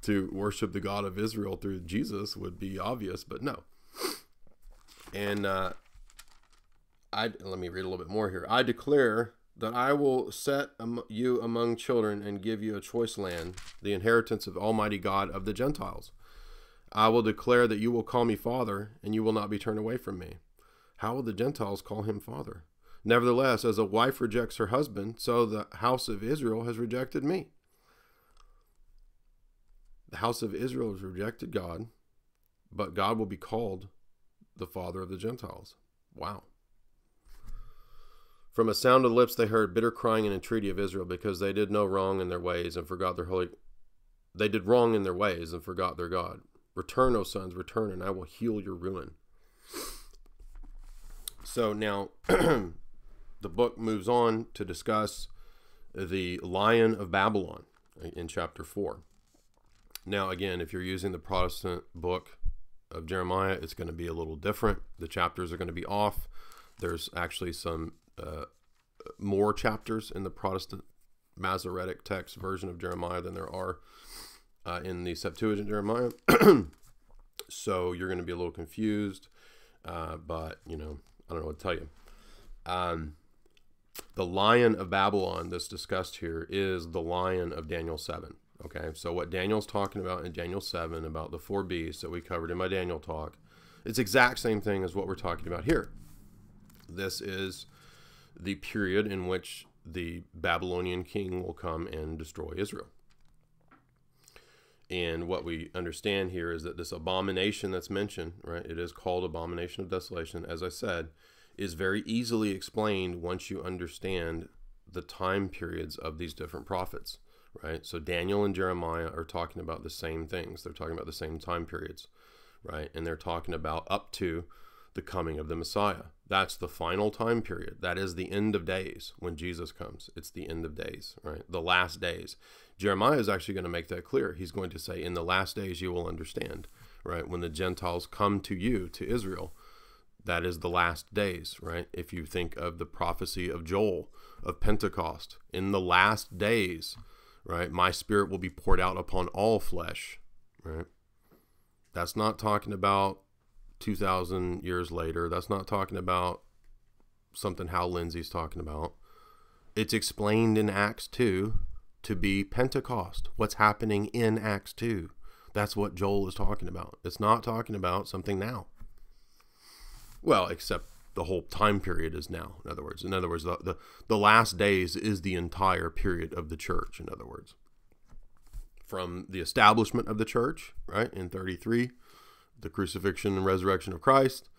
to worship the God of Israel through Jesus would be obvious, but no. And let me read a little bit more here. I declare that I will set you among children and give you a choice land, the inheritance of Almighty God of the Gentiles. I will declare that you will call me Father, and you will not be turned away from me. How will the Gentiles call him Father? Nevertheless, as a wife rejects her husband, so the house of Israel has rejected me. The house of Israel has rejected God, but God will be called the Father of the Gentiles. Wow. From a sound of the lips they heard bitter crying and entreaty of Israel, because they did no wrong in their ways and forgot their holy. They did wrong in their ways and forgot their God. Return, O sons, return, and I will heal your ruin. So now the book moves on to discuss the Lion of Babylon in chapter 4. Now, again, if you're using the Protestant book of Jeremiah, it's going to be a little different. The chapters are going to be off. There's actually some more chapters in the Protestant Masoretic text version of Jeremiah than there are in the Septuagint Jeremiah. So you're going to be a little confused, but, you know, I don't know what to tell you. The Lion of Babylon that's discussed here is the Lion of Daniel 7. Okay, so what Daniel's talking about in Daniel 7 about the 4 beasts that we covered in my Daniel talk, it's the exact same thing as what we're talking about here. This is the period in which the Babylonian king will come and destroy Israel. And what we understand here is that this abomination that's mentioned, right, it is called Abomination of Desolation, as I said, is very easily explained once you understand the time periods of these different prophets, right? So Daniel and Jeremiah are talking about the same things. They're talking about the same time periods, right? And they're talking about up to the coming of the Messiah. That's the final time period. That is the end of days when Jesus comes. It's the end of days, right? The last days. Jeremiah is actually going to make that clear. He's going to say, in the last days you will understand, right? When the Gentiles come to you, to Israel, that is the last days, right? If you think of the prophecy of Joel, of Pentecost, in the last days, right, my spirit will be poured out upon all flesh, right? That's not talking about 2,000 years later. That's not talking about something Hal Lindsey's talking about. It's explained in Acts 2, to be Pentecost, what's happening in Acts 2. That's what Joel is talking about. It's not talking about something now. Well, except the whole time period is now. In other words, the last days is the entire period of the church. In other words, from the establishment of the church, right, in 33, the crucifixion and resurrection of Christ,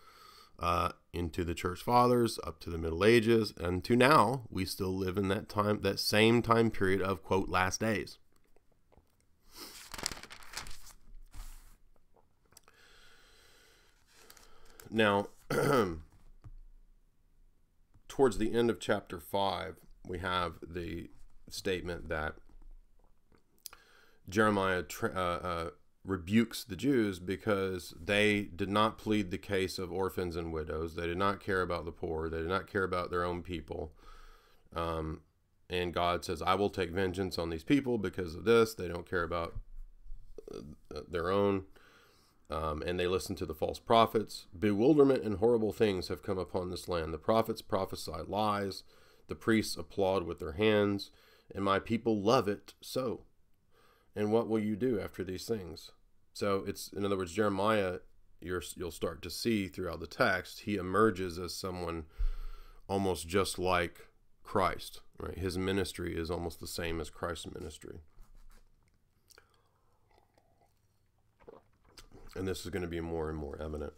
into the church fathers, up to the Middle Ages, and to now, we still live in that time, that same time period of, quote, last days. Now, towards the end of chapter 5, we have the statement that Jeremiah rebukes the Jews because they did not plead the case of orphans and widows. They did not care about the poor. They did not care about their own people. And God says, I will take vengeance on these people because of this. They don't care about their own. And they listen to the false prophets. Bewilderment and horrible things have come upon this land. The prophets prophesy lies. The priests applaud with their hands. And my people love it so. And what will you do after these things? So it's, in other words, Jeremiah, you'll start to see throughout the text, he emerges as someone almost just like Christ, right? His ministry is almost the same as Christ's ministry. And this is going to be more and more evident.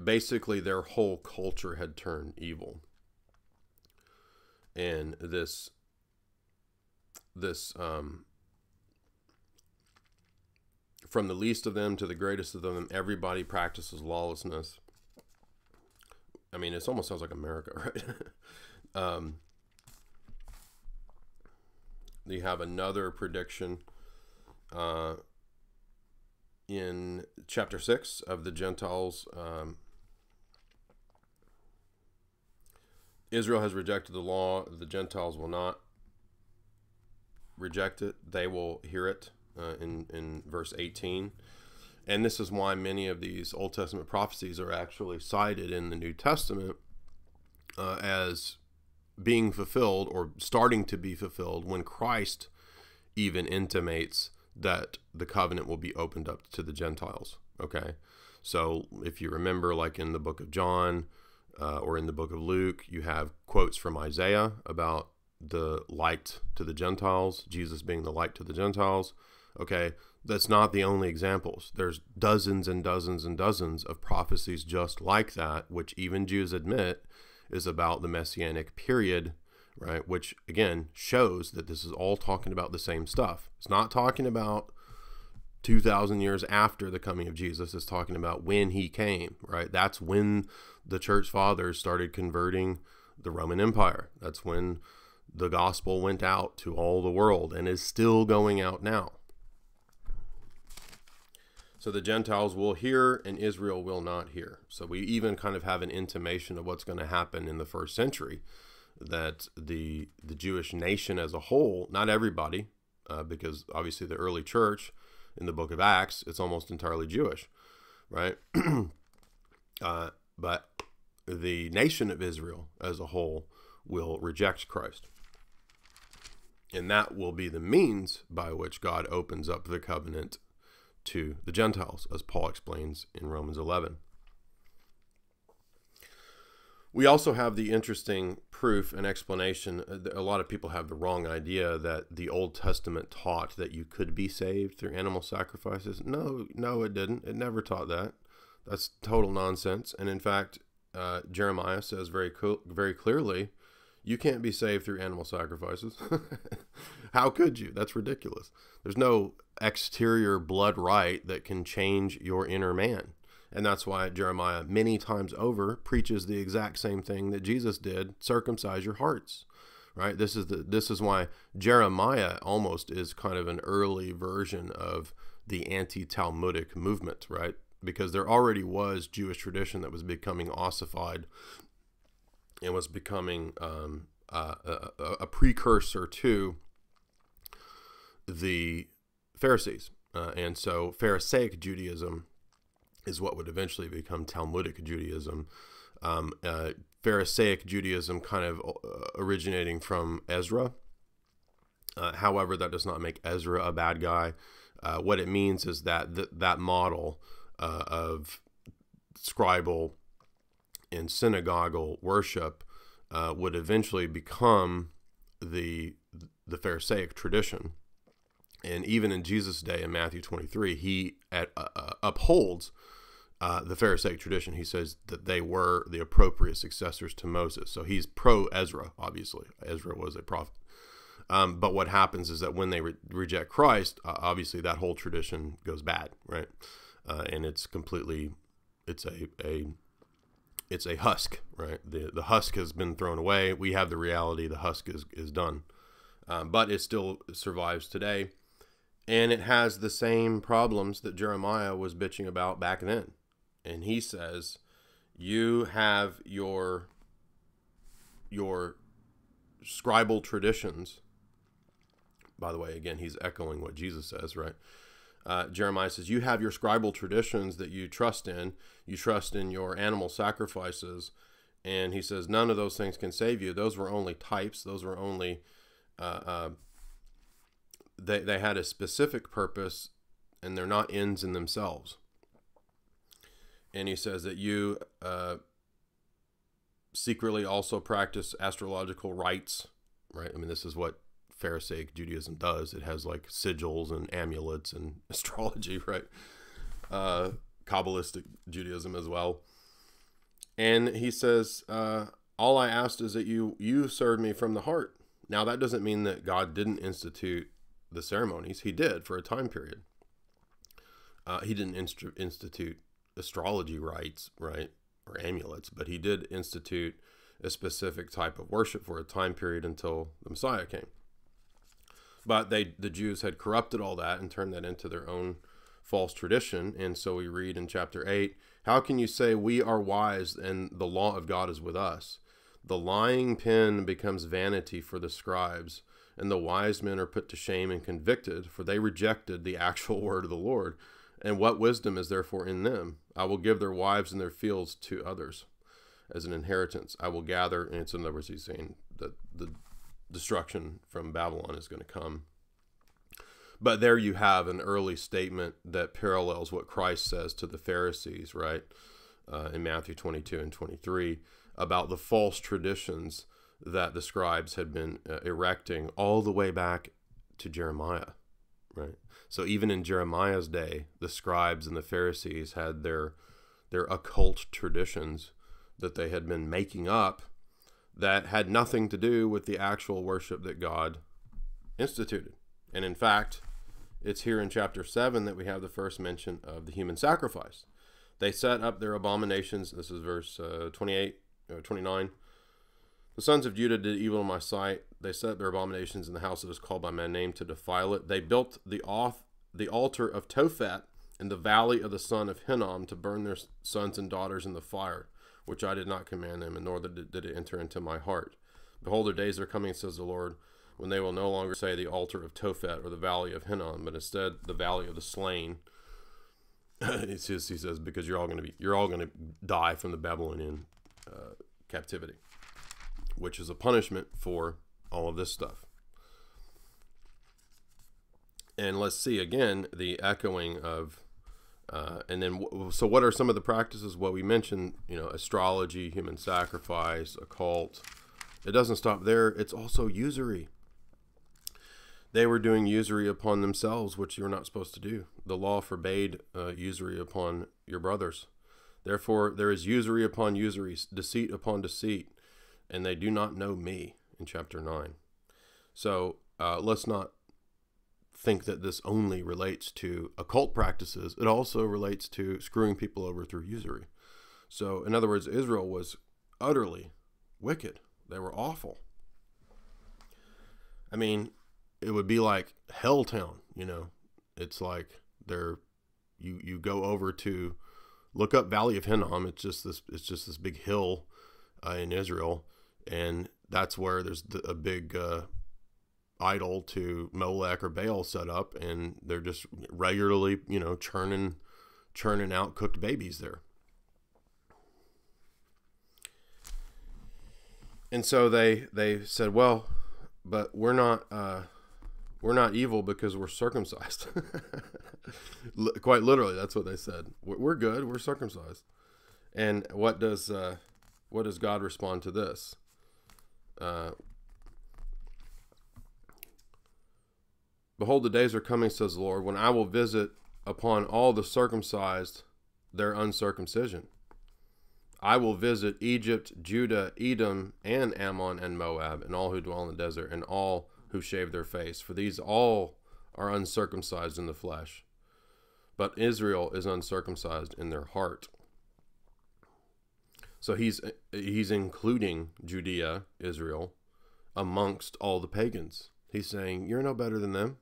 Basically their whole culture had turned evil. And this from the least of them to the greatest of them, everybody practices lawlessness. I mean, it almost sounds like America, right? You have another prediction in chapter 6 of the Gentiles. Israel has rejected the law. The Gentiles will not reject it. They will hear it in verse 18. And this is why many of these Old Testament prophecies are actually cited in the New Testament as being fulfilled or starting to be fulfilled when Christ even intimates that the covenant will be opened up to the Gentiles. Okay, so if you remember, like in the book of John or in the book of Luke, you have quotes from Isaiah about the light to the Gentiles, Jesus being the light to the Gentiles. Okay, that's not the only examples. There's dozens and dozens and dozens of prophecies just like that, which even Jews admit is about the Messianic period, right? Which, again, shows that this is all talking about the same stuff. It's not talking about 2,000 years after the coming of Jesus. It's talking about when he came, right? That's when the church fathers started converting the Roman Empire. That's when the gospel went out to all the world and is still going out now. So the Gentiles will hear and Israel will not hear. So we even kind of have an intimation of what's going to happen in the first century, that the Jewish nation as a whole, not everybody, because obviously the early church in the book of Acts, it's almost entirely Jewish, right? But the nation of Israel as a whole will reject Christ. And that will be the means by which God opens up the covenant to the Gentiles, as Paul explains in Romans 11. We also have the interesting proof and explanation. A lot of people have the wrong idea that the Old Testament taught that you could be saved through animal sacrifices. No, it didn't. It never taught that. That's total nonsense. And in fact, Jeremiah says very clearly, you can't be saved through animal sacrifices. How could you? That's ridiculous. There's no exterior blood rite that can change your inner man. And that's why Jeremiah many times over preaches the exact same thing that Jesus did: circumcise your hearts, right? This is why Jeremiah almost is kind of an early version of the anti-Talmudic movement, right? Because there already was Jewish tradition that was becoming ossified and was becoming a precursor to the Pharisees. And so Pharisaic Judaism is what would eventually become Talmudic Judaism Pharisaic Judaism kind of originating from Ezra. However, that does not make Ezra a bad guy. What it means is that that model of scribal and synagogal worship would eventually become the Pharisaic tradition. And even in Jesus' day in Matthew 23, he upholds the Pharisaic tradition. He says that they were the appropriate successors to Moses. So he's pro-Ezra, obviously. Ezra was a prophet. But what happens is that when they reject Christ, obviously that whole tradition goes bad, right? And it's completely, it's a husk, right? The husk has been thrown away. We have the reality, the husk is done. But it still survives today. And it has the same problems that Jeremiah was bitching about back then. And he says, you have your scribal traditions. By the way, again, he's echoing what Jesus says, right? Jeremiah says, you have your scribal traditions that you trust in. You trust in your animal sacrifices. And he says, none of those things can save you. Those were only types. Those were only, they had a specific purpose, and they're not ends in themselves. And he says that you secretly also practice astrological rites, right? I mean, this is what Pharisaic Judaism does. It has like sigils and amulets and astrology, right? Kabbalistic Judaism as well. And he says, all I asked is that you served me from the heart. Now, that doesn't mean that God didn't institute the ceremonies. He did for a time period. He didn't institute astrology rites, right, or amulets, but he did institute a specific type of worship for a time period until the Messiah came. But the Jews had corrupted all that and turned that into their own false tradition. And so we read in chapter 8, how can you say we are wise and the law of God is with us? The lying pen becomes vanity for the scribes, and the wise men are put to shame and convicted, for they rejected the actual word of the Lord. And what wisdom is therefore in them? I will give their wives and their fields to others as an inheritance. I will gather, and it's in other words, he's saying that the destruction from Babylon is going to come. But there you have an early statement that parallels what Christ says to the Pharisees, right? In Matthew 22 and 23, about the false traditions that the scribes had been erecting all the way back to Jeremiah, right? So even in Jeremiah's day, the scribes and the Pharisees had their occult traditions that they had been making up that had nothing to do with the actual worship that God instituted. And in fact, it's here in chapter 7 that we have the first mention of the human sacrifice. They set up their abominations. This is verse 29. The sons of Judah did evil in my sight. They set up their abominations in the house that is called by my name to defile it. They built the altar of Tophet in the valley of the son of Hinnom to burn their sons and daughters in the fire, which I did not command them, and nor did it enter into my heart. Behold, their days are coming, says the Lord, when they will no longer say the altar of Tophet or the valley of Hinnom, but instead the valley of the slain. He says, because you're all going to die from the Babylonian captivity, which is a punishment for all of this stuff. And let's see again the echoing of, and then so what are some of the practices? Well, we mentioned, astrology, human sacrifice, occult. It doesn't stop there. It's also usury. They were doing usury upon themselves, which you're not supposed to do. The law forbade usury upon your brothers. Therefore, there is usury upon usury, deceit upon deceit, and they do not know me, in chapter 9. So let's not think that this only relates to occult practices. It also relates to screwing people over through usury. So, in other words, Israel was utterly wicked. They were awful. I mean, it would be like Helltown, It's like you go over to look up Valley of Hinnom. It's just this big hill in Israel, and that's where there's a big idol to Molech or Baal set up, and they're just regularly, churning out cooked babies there. And so they said, well, but we're not evil because we're circumcised. Quite literally, that's what they said. We're good. We're circumcised. And what does God respond to this? Behold, the days are coming, says the Lord, when I will visit upon all the circumcised their uncircumcision. I will visit Egypt, Judah, Edom, and Ammon, and Moab, and all who dwell in the desert, and all who shave their face. For these all are uncircumcised in the flesh, but Israel is uncircumcised in their heart. So he's including Judea, Israel, amongst all the pagans. He's saying, you're no better than them.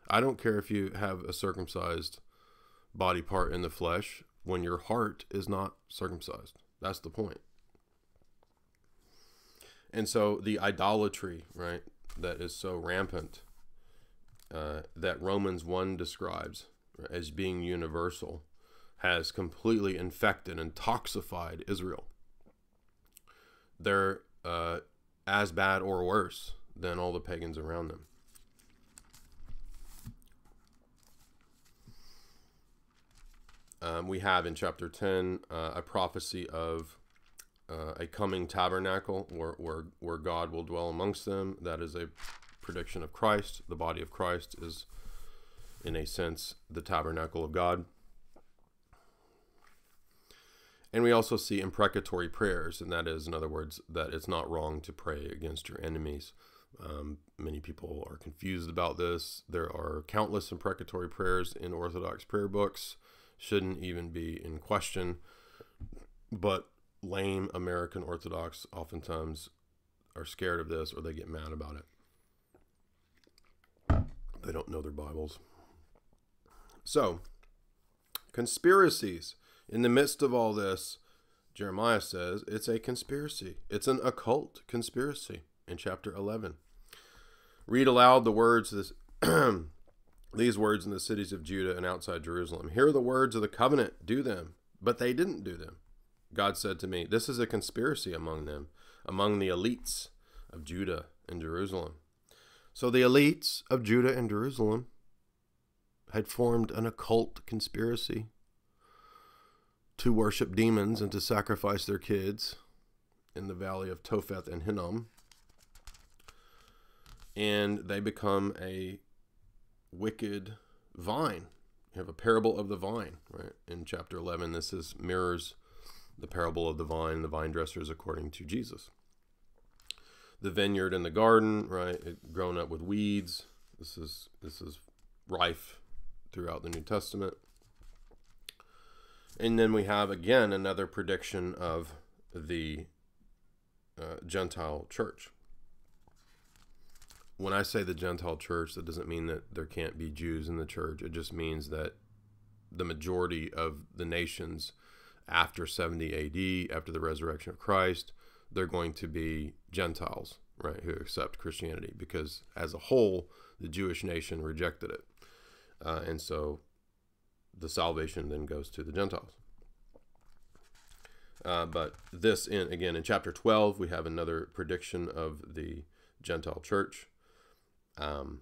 I don't care if you have a circumcised body part in the flesh when your heart is not circumcised. That's the point. And so the idolatry, right, that is so rampant, that Romans 1 describes as being universal, has completely infected and toxified Israel. They're as bad or worse than all the pagans around them. We have in chapter 10 a prophecy of a coming tabernacle where God will dwell amongst them. That is a prediction of Christ. The body of Christ is, in a sense, the tabernacle of God. And we also see imprecatory prayers, and that is, in other words, that it's not wrong to pray against your enemies. Many people are confused about this. There are countless imprecatory prayers in Orthodox prayer books. Shouldn't even be in question. But lame American Orthodox oftentimes are scared of this, or they get mad about it. They don't know their Bibles. So, conspiracies. In the midst of all this, Jeremiah says it's a conspiracy. It's an occult conspiracy in chapter 11. Read aloud the words, these words in the cities of Judah and outside Jerusalem. Hear the words of the covenant, do them. But they didn't do them. God said to me, this is a conspiracy among them, among the elites of Judah and Jerusalem. So the elites of Judah and Jerusalem had formed an occult conspiracy to worship demons and to sacrifice their kids in the valley of Topheth and Hinnom. And they become a wicked vine. You have a parable of the vine, right? In chapter 11, this mirrors the parable of the vine dressers according to Jesus. The vineyard and the garden, right? Grown up with weeds. This is rife throughout the New Testament. And then we have, again, another prediction of the Gentile church. When I say the Gentile church, that doesn't mean that there can't be Jews in the church. It just means that the majority of the nations after 70 AD, after the resurrection of Christ, they're going to be Gentiles, right, who accept Christianity, because as a whole, the Jewish nation rejected it. And so the salvation then goes to the Gentiles. But this, again, in chapter 12, we have another prediction of the Gentile church. And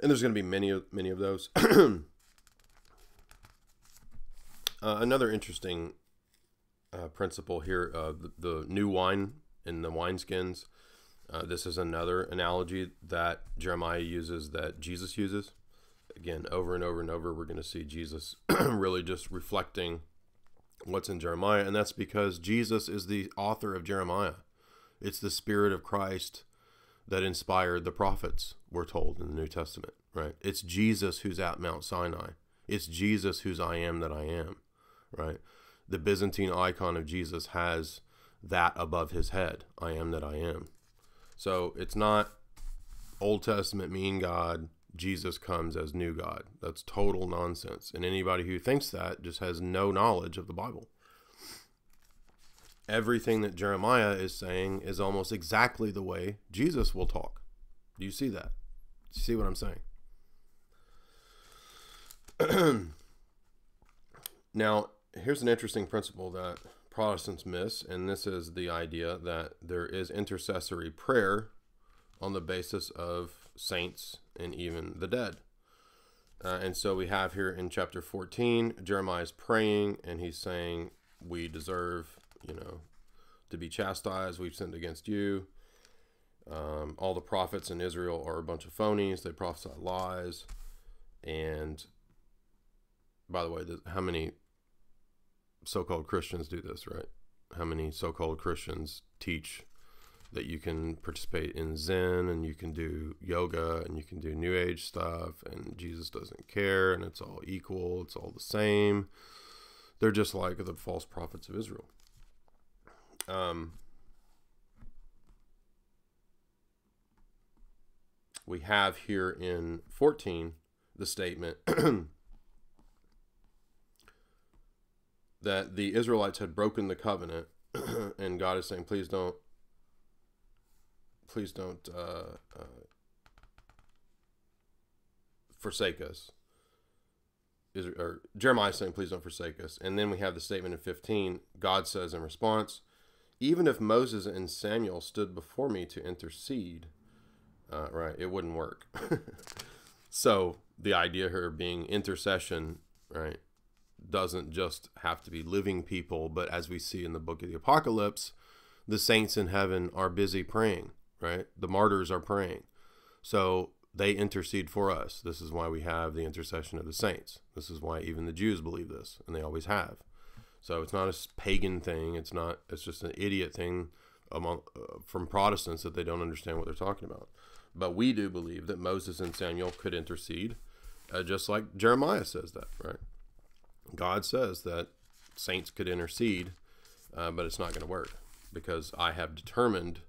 there's going to be many of those. Another interesting principle here, the new wine in the wineskins. This is another analogy that Jeremiah uses, that Jesus uses. Again, over and over and over, we're going to see Jesus really just reflecting what's in Jeremiah. And that's because Jesus is the author of Jeremiah. It's the Spirit of Christ that inspired the prophets, we're told in the New Testament, right? It's Jesus who's at Mount Sinai. It's Jesus who's I am that I am, right? The Byzantine icon of Jesus has that above his head, I am that I am. So it's not Old Testament mean God, Jesus comes as new God. That's total nonsense. And anybody who thinks that just has no knowledge of the Bible. Everything that Jeremiah is saying is almost exactly the way Jesus will talk. Do you see that? Do you see what I'm saying? Now, here's an interesting principle that Protestants miss, and this is the idea that there is intercessory prayer on the basis of saints and even the dead. And so we have here in chapter 14, Jeremiah's praying, and he's saying, we deserve, to be chastised. We've sinned against you. All the prophets in Israel are a bunch of phonies. They prophesy lies. And by the way, how many so-called Christians do this, right? How many so-called Christians teach that you can participate in Zen and you can do yoga and you can do New Age stuff and Jesus doesn't care and it's all equal, it's all the same. They're just like the false prophets of Israel. We have here in 14 the statement that the Israelites had broken the covenant, and God is saying, please don't forsake us. Or Jeremiah is saying, please don't forsake us. And then we have the statement in 15. God says in response, even if Moses and Samuel stood before me to intercede, right, it wouldn't work. So the idea here being intercession, right, doesn't just have to be living people, but as we see in the book of the Apocalypse, the saints in heaven are busy praying, right? The martyrs are praying. So they intercede for us. This is why we have the intercession of the saints. This is why even the Jews believe this, and they always have. So it's not a pagan thing. It's just an idiot thing from Protestants that they don't understand what they're talking about. But we do believe that Moses and Samuel could intercede, just like Jeremiah says that, right? God says that saints could intercede, but it's not going to work because I have determined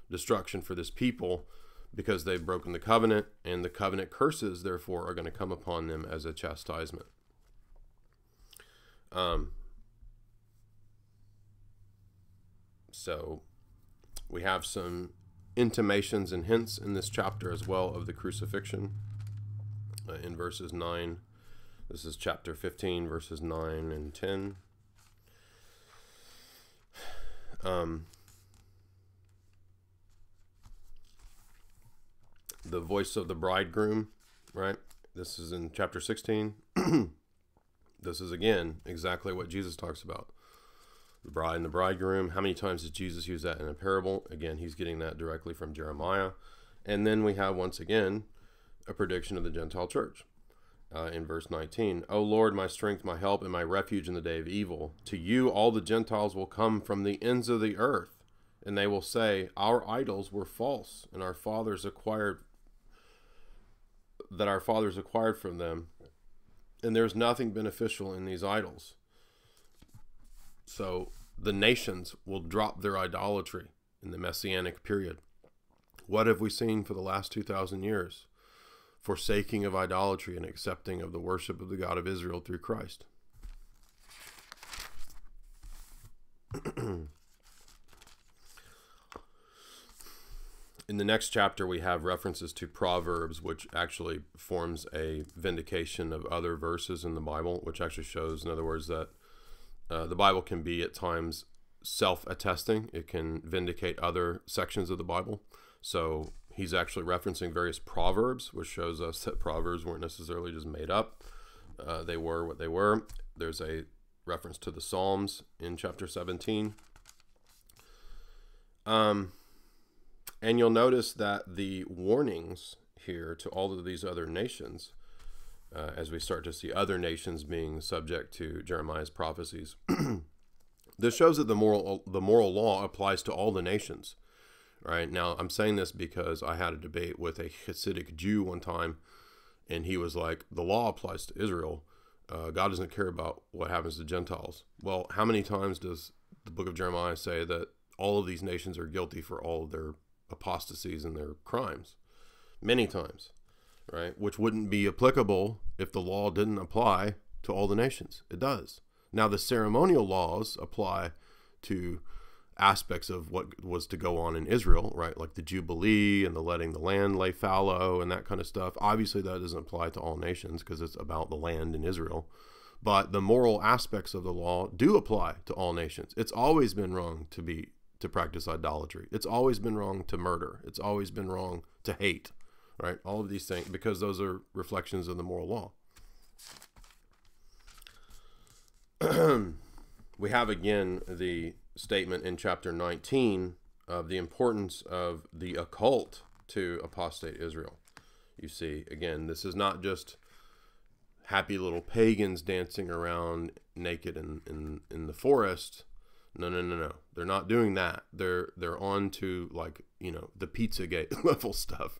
destruction for this people because they've broken the covenant, and the covenant curses, therefore, are going to come upon them as a chastisement. So we have some intimations and hints in this chapter as well of the crucifixion in verses 9. This is chapter 15, verses 9 and 10. The voice of the bridegroom, right? This is in chapter 16. This is, again, exactly what Jesus talks about. The bride and the bridegroom. How many times does Jesus use that in a parable? Again, he's getting that directly from Jeremiah. And then we have, once again, a prediction of the Gentile church. In verse 19, O Lord, my strength, my help, and my refuge in the day of evil. To you all the Gentiles will come from the ends of the earth, and they will say, our idols were false, and our fathers acquired from them, and there's nothing beneficial in these idols. So the nations will drop their idolatry in the Messianic period. What have we seen for the last 2,000 years? Forsaking of idolatry and accepting of the worship of the God of Israel through Christ. In the next chapter, we have references to Proverbs, which actually forms a vindication of other verses in the Bible, which actually shows, in other words, that the Bible can be at times self-attesting. It can vindicate other sections of the Bible. So he's actually referencing various proverbs, which shows us that proverbs weren't necessarily just made up. They were what they were. There's a reference to the Psalms in chapter 17. And you'll notice that the warnings here to all of these other nations, as we start to see other nations being subject to Jeremiah's prophecies, this shows that the moral law applies to all the nations. Right now, I'm saying this because I had a debate with a Hasidic Jew one time, and he was like, the law applies to Israel. God doesn't care about what happens to Gentiles. Well, how many times does the book of Jeremiah say that all of these nations are guilty for all of their apostasies and their crimes? Many times, right? Which wouldn't be applicable if the law didn't apply to all the nations. It does. Now, the ceremonial laws apply to aspects of what was to go on in Israel, right? Like the Jubilee and the letting the land lay fallow and that kind of stuff. Obviously, that doesn't apply to all nations because it's about the land in Israel. But the moral aspects of the law do apply to all nations. It's always been wrong to practice idolatry. It's always been wrong to murder. It's always been wrong to hate, right? All of these things, because those are reflections of the moral law. We have again the statement in chapter 19 of the importance of the occult to apostate Israel. You see, again, this is not just happy little pagans dancing around naked in the forest. No. They're not doing that. They're on to, like, the Pizzagate level stuff.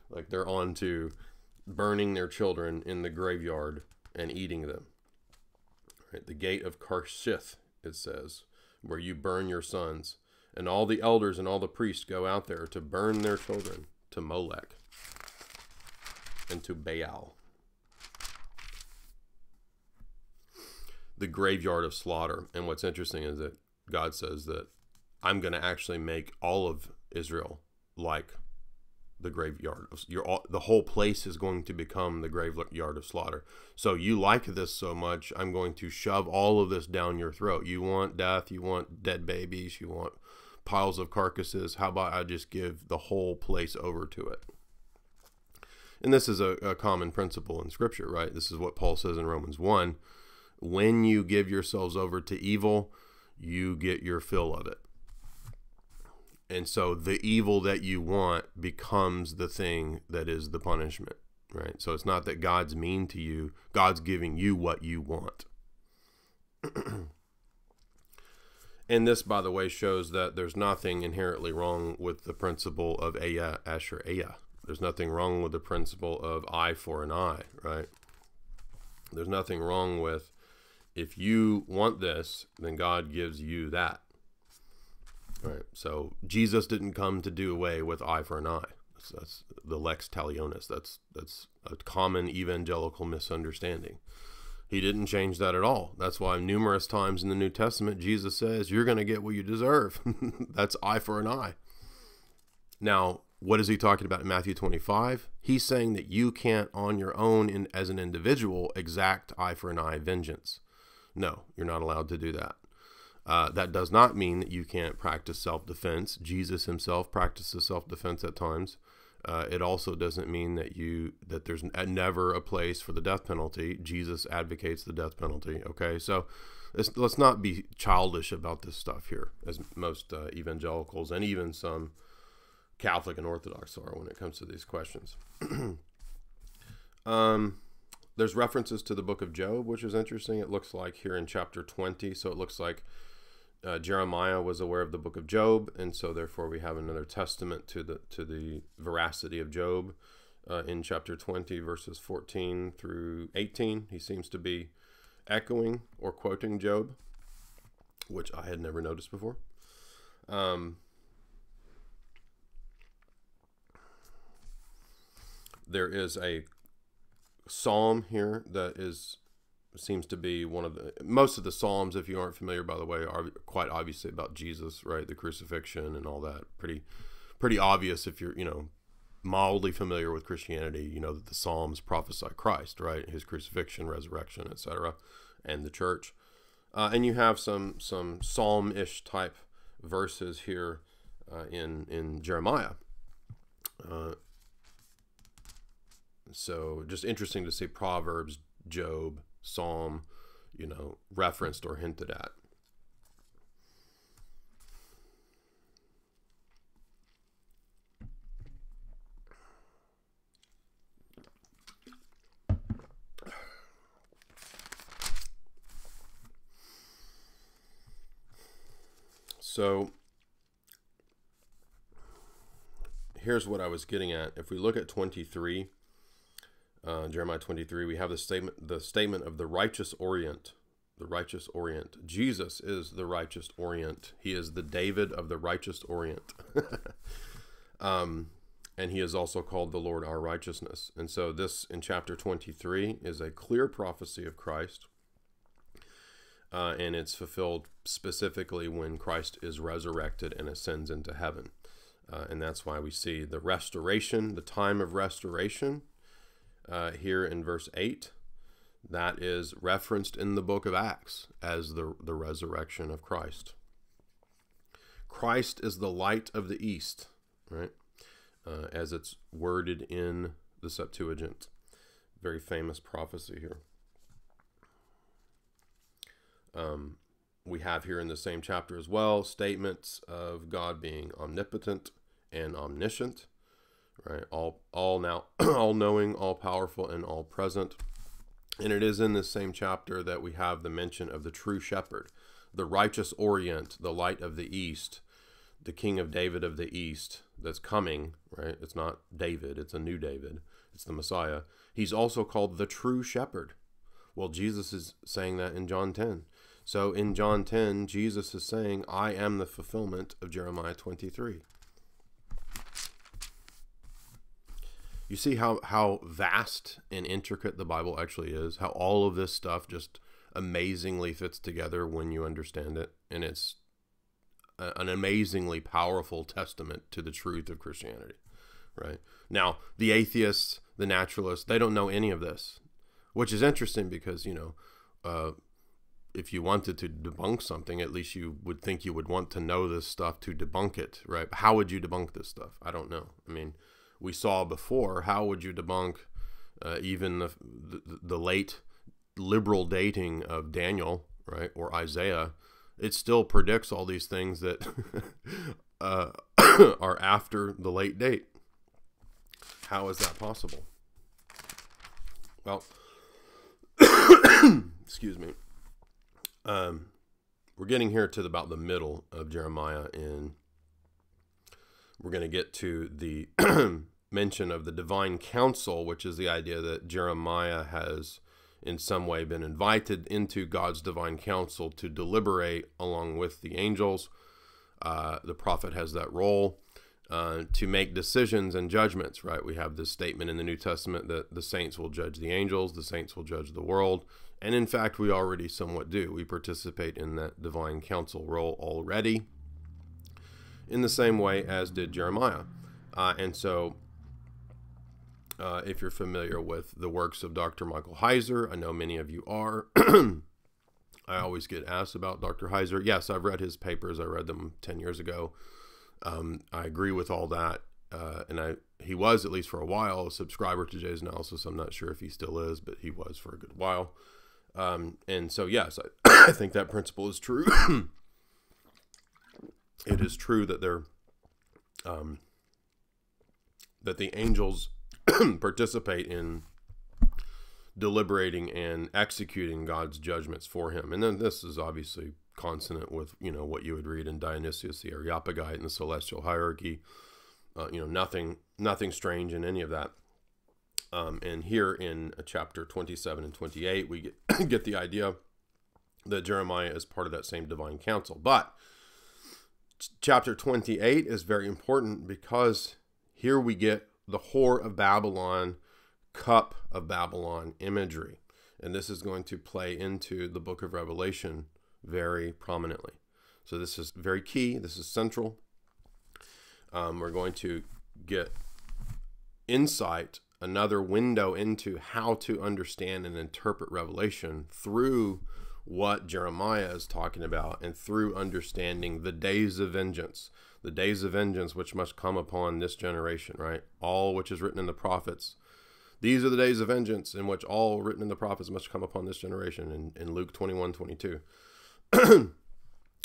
Like, they're on to burning their children in the graveyard and eating them. Right? The gate of Karshith, it says, where you burn your sons. And all the elders and all the priests go out there to burn their children to Molech and to Baal. The graveyard of slaughter. And what's interesting is that God says that I'm going to actually make all of Israel like the graveyard. The whole place is going to become the graveyard of slaughter. So you like this so much, I'm going to shove all of this down your throat. You want death, you want dead babies, you want piles of carcasses. How about I just give the whole place over to it? And this is a common principle in Scripture, right? This is what Paul says in Romans 1. When you give yourselves over to evil, you get your fill of it. And so the evil that you want becomes the thing that is the punishment, right? So it's not that God's mean to you. God's giving you what you want. And this, by the way, shows that there's nothing inherently wrong with the principle of Eya, Asher, Eya. There's nothing wrong with the principle of eye for an eye, right? There's nothing wrong with, if you want this, then God gives you that. Right. So Jesus didn't come to do away with eye for an eye. That's the lex talionis. That's a common evangelical misunderstanding. He didn't change that at all. That's why numerous times in the New Testament, Jesus says, you're going to get what you deserve. That's eye for an eye. Now, what is he talking about in Matthew 25? He's saying that you can't on your own as an individual exact eye for an eye vengeance. No, you're not allowed to do that. That does not mean that you can't practice self-defense. Jesus himself practices self-defense at times. It also doesn't mean that there's never a place for the death penalty. Jesus advocates the death penalty. Okay, so let's not be childish about this stuff here, as most evangelicals and even some Catholic and Orthodox are when it comes to these questions. There's references to the book of Job, which is interesting. It looks like here in chapter 20, so it looks like Jeremiah was aware of the book of Job, and so therefore we have another testament to the veracity of Job in chapter 20, verses 14 through 18. He seems to be echoing or quoting Job, which I had never noticed before. There is a psalm here that seems to be most of the psalms, if you aren't familiar, by the way, are quite obviously about Jesus, right? The crucifixion and all that. Pretty obvious if you're, mildly familiar with Christianity, that the psalms prophesy Christ, right? His crucifixion, resurrection, etc., and the church. And you have some psalm-ish type verses here in Jeremiah. So just interesting to see Proverbs, Job, Psalm, referenced or hinted at. So here's what I was getting at. If we look at 23, Jeremiah 23, we have the statement of the righteous Orient. The righteous Orient. Jesus is the righteous Orient. He is the David of the righteous Orient. And he is also called the Lord our righteousness. And so this in chapter 23 is a clear prophecy of Christ. And it's fulfilled specifically when Christ is resurrected and ascends into heaven. And that's why we see the restoration, the time of restoration, here in verse 8, that is referenced in the book of Acts as the resurrection of Christ. Christ is the light of the East, right? As it's worded in the Septuagint. Very famous prophecy here. We have here in the same chapter as well statements of God being omnipotent and omniscient, right? All now, all knowing, all powerful, and all present. And it is in this same chapter that we have the mention of the true shepherd, the righteous Orient, the light of the East, the King of David of the East that's coming, right? It's not David, it's a new David. It's the Messiah. He's also called the true shepherd. Well, Jesus is saying that in John 10. So in John 10, Jesus is saying, I am the fulfillment of Jeremiah 23. You see how vast and intricate the Bible actually is, how all of this stuff just amazingly fits together when you understand it. And it's an amazingly powerful testament to the truth of Christianity, right? Now, the atheists, the naturalists, they don't know any of this, which is interesting because, if you wanted to debunk something, at least you would think you would want to know this stuff to debunk it, right? How would you debunk this stuff? I don't know. I mean, we saw before, how would you debunk even the late liberal dating of Daniel, right, or Isaiah? It still predicts all these things that are after the late date. How is that possible? Well, excuse me. We're getting here to about the middle of Jeremiah, and we're going to get to the mention of the divine council, which is the idea that Jeremiah has in some way been invited into God's divine council to deliberate along with the angels. The prophet has that role to make decisions and judgments, right? We have this statement in the New Testament that the saints will judge the angels, the saints will judge the world. And in fact, we already somewhat do. We participate in that divine council role already in the same way as did Jeremiah. And so if you're familiar with the works of Dr. Michael Heiser, I know many of you are. I always get asked about Dr. Heiser. Yes, I've read his papers. I read them 10 years ago. I agree with all that. And he was, at least for a while, a subscriber to Jay's Analysis. I'm not sure if he still is, but he was for a good while. And so, yes, I think that principle is true. It is true that that the angels participate in deliberating and executing God's judgments for him. And then this is obviously consonant with, what you would read in Dionysius the Areopagite and the celestial hierarchy. Nothing strange in any of that. And here in chapter 27 and 28, we get the idea that Jeremiah is part of that same divine council. But chapter 28 is very important because here we get the whore of Babylon, cup of Babylon imagery. And this is going to play into the book of Revelation very prominently. So this is very key. This is central. We're going to get insight, another window into how to understand and interpret Revelation through what Jeremiah is talking about and through understanding the days of vengeance which must come upon this generation, right? All which is written in the prophets. These are the days of vengeance in which all written in the prophets must come upon this generation in Luke 21:22.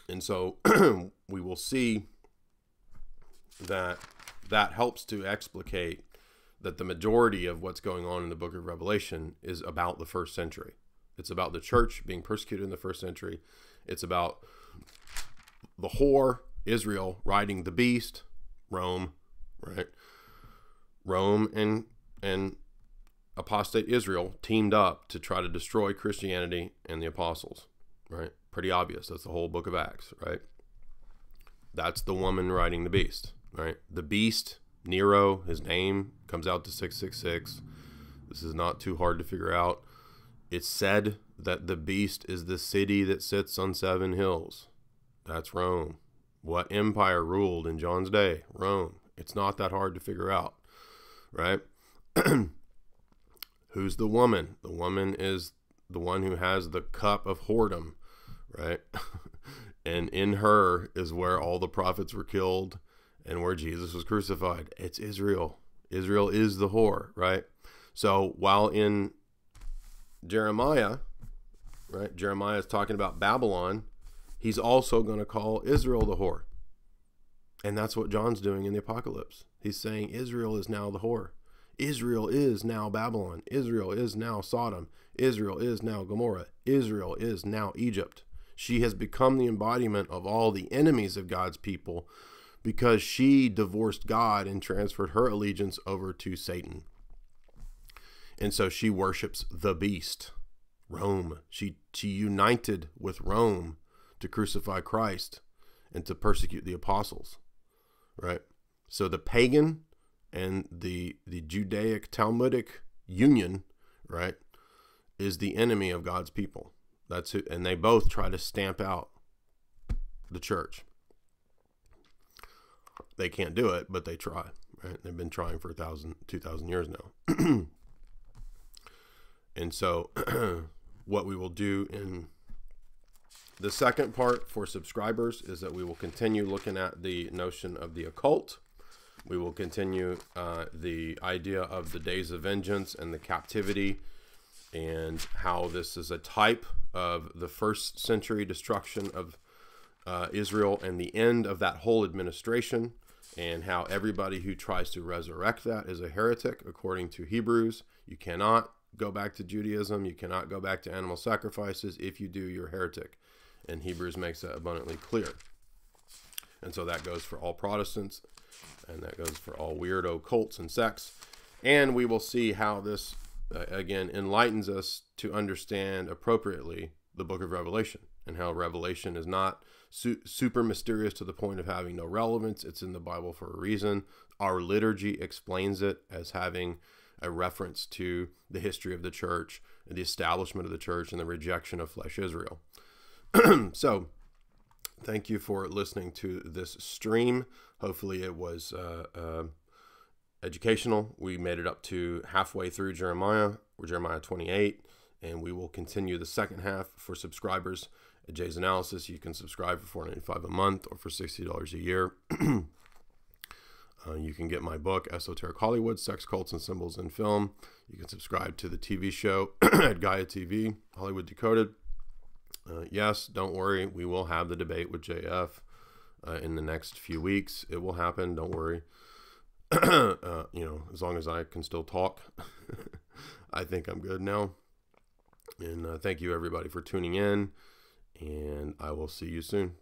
And so we will see that helps to explicate that the majority of what's going on in the book of Revelation is about the first century. It's about the church being persecuted in the first century. It's about the whore, Israel, riding the beast, Rome, right? Rome and apostate Israel teamed up to try to destroy Christianity and the apostles, right? Pretty obvious. That's the whole book of Acts, right? That's the woman riding the beast, right? The beast, Nero, his name comes out to 666. This is not too hard to figure out. It's said that the beast is the city that sits on 7 hills. That's Rome. What empire ruled in John's day? Rome. It's not that hard to figure out, right? Who's the woman? The woman is the one who has the cup of whoredom, right? And in her is where all the prophets were killed and where Jesus was crucified. It's Israel. Israel is the whore, right? So while in Jeremiah, right, Jeremiah is talking about Babylon, he's also going to call Israel the whore. And that's what John's doing in the Apocalypse. He's saying Israel is now the whore. Israel is now Babylon. Israel is now Sodom. Israel is now Gomorrah. Israel is now Egypt. She has become the embodiment of all the enemies of God's people because she divorced God and transferred her allegiance over to Satan. And so she worships the beast, Rome. She united with Rome to crucify Christ and to persecute the apostles, right? So the pagan and the Judaic Talmudic union, right, is the enemy of God's people. That's who, and they both try to stamp out the church. They can't do it, but they try, right? They've been trying for 2,000 years now. And so what we will do in the second part for subscribers is that we will continue looking at the notion of the occult. We will continue the idea of the days of vengeance and the captivity, and how this is a type of the first century destruction of Israel and the end of that whole administration, and how everybody who tries to resurrect that is a heretic according to Hebrews. You cannot go back to Judaism. You cannot go back to animal sacrifices. If you do, you're a heretic. And Hebrews makes that abundantly clear. And so that goes for all Protestants, and that goes for all weirdo cults and sects. And we will see how this, again, enlightens us to understand appropriately the book of Revelation, and how Revelation is not super mysterious to the point of having no relevance. It's in the Bible for a reason. Our liturgy explains it as having a reference to the history of the church, and the establishment of the church, and the rejection of flesh Israel. So thank you for listening to this stream. Hopefully it was educational. We made it up to halfway through Jeremiah, or Jeremiah 28, and we will continue the second half for subscribers at Jay's Analysis. You can subscribe for $4.95 a month or for $60 a year. You can get my book, Esoteric Hollywood, Sex, Cults, and Symbols in Film. You can subscribe to the TV show at Gaia TV, Hollywood Decoded. Yes, don't worry. We will have the debate with JF in the next few weeks. It will happen. Don't worry. As long as I can still talk, I think I'm good now. And thank you, everybody, for tuning in. And I will see you soon.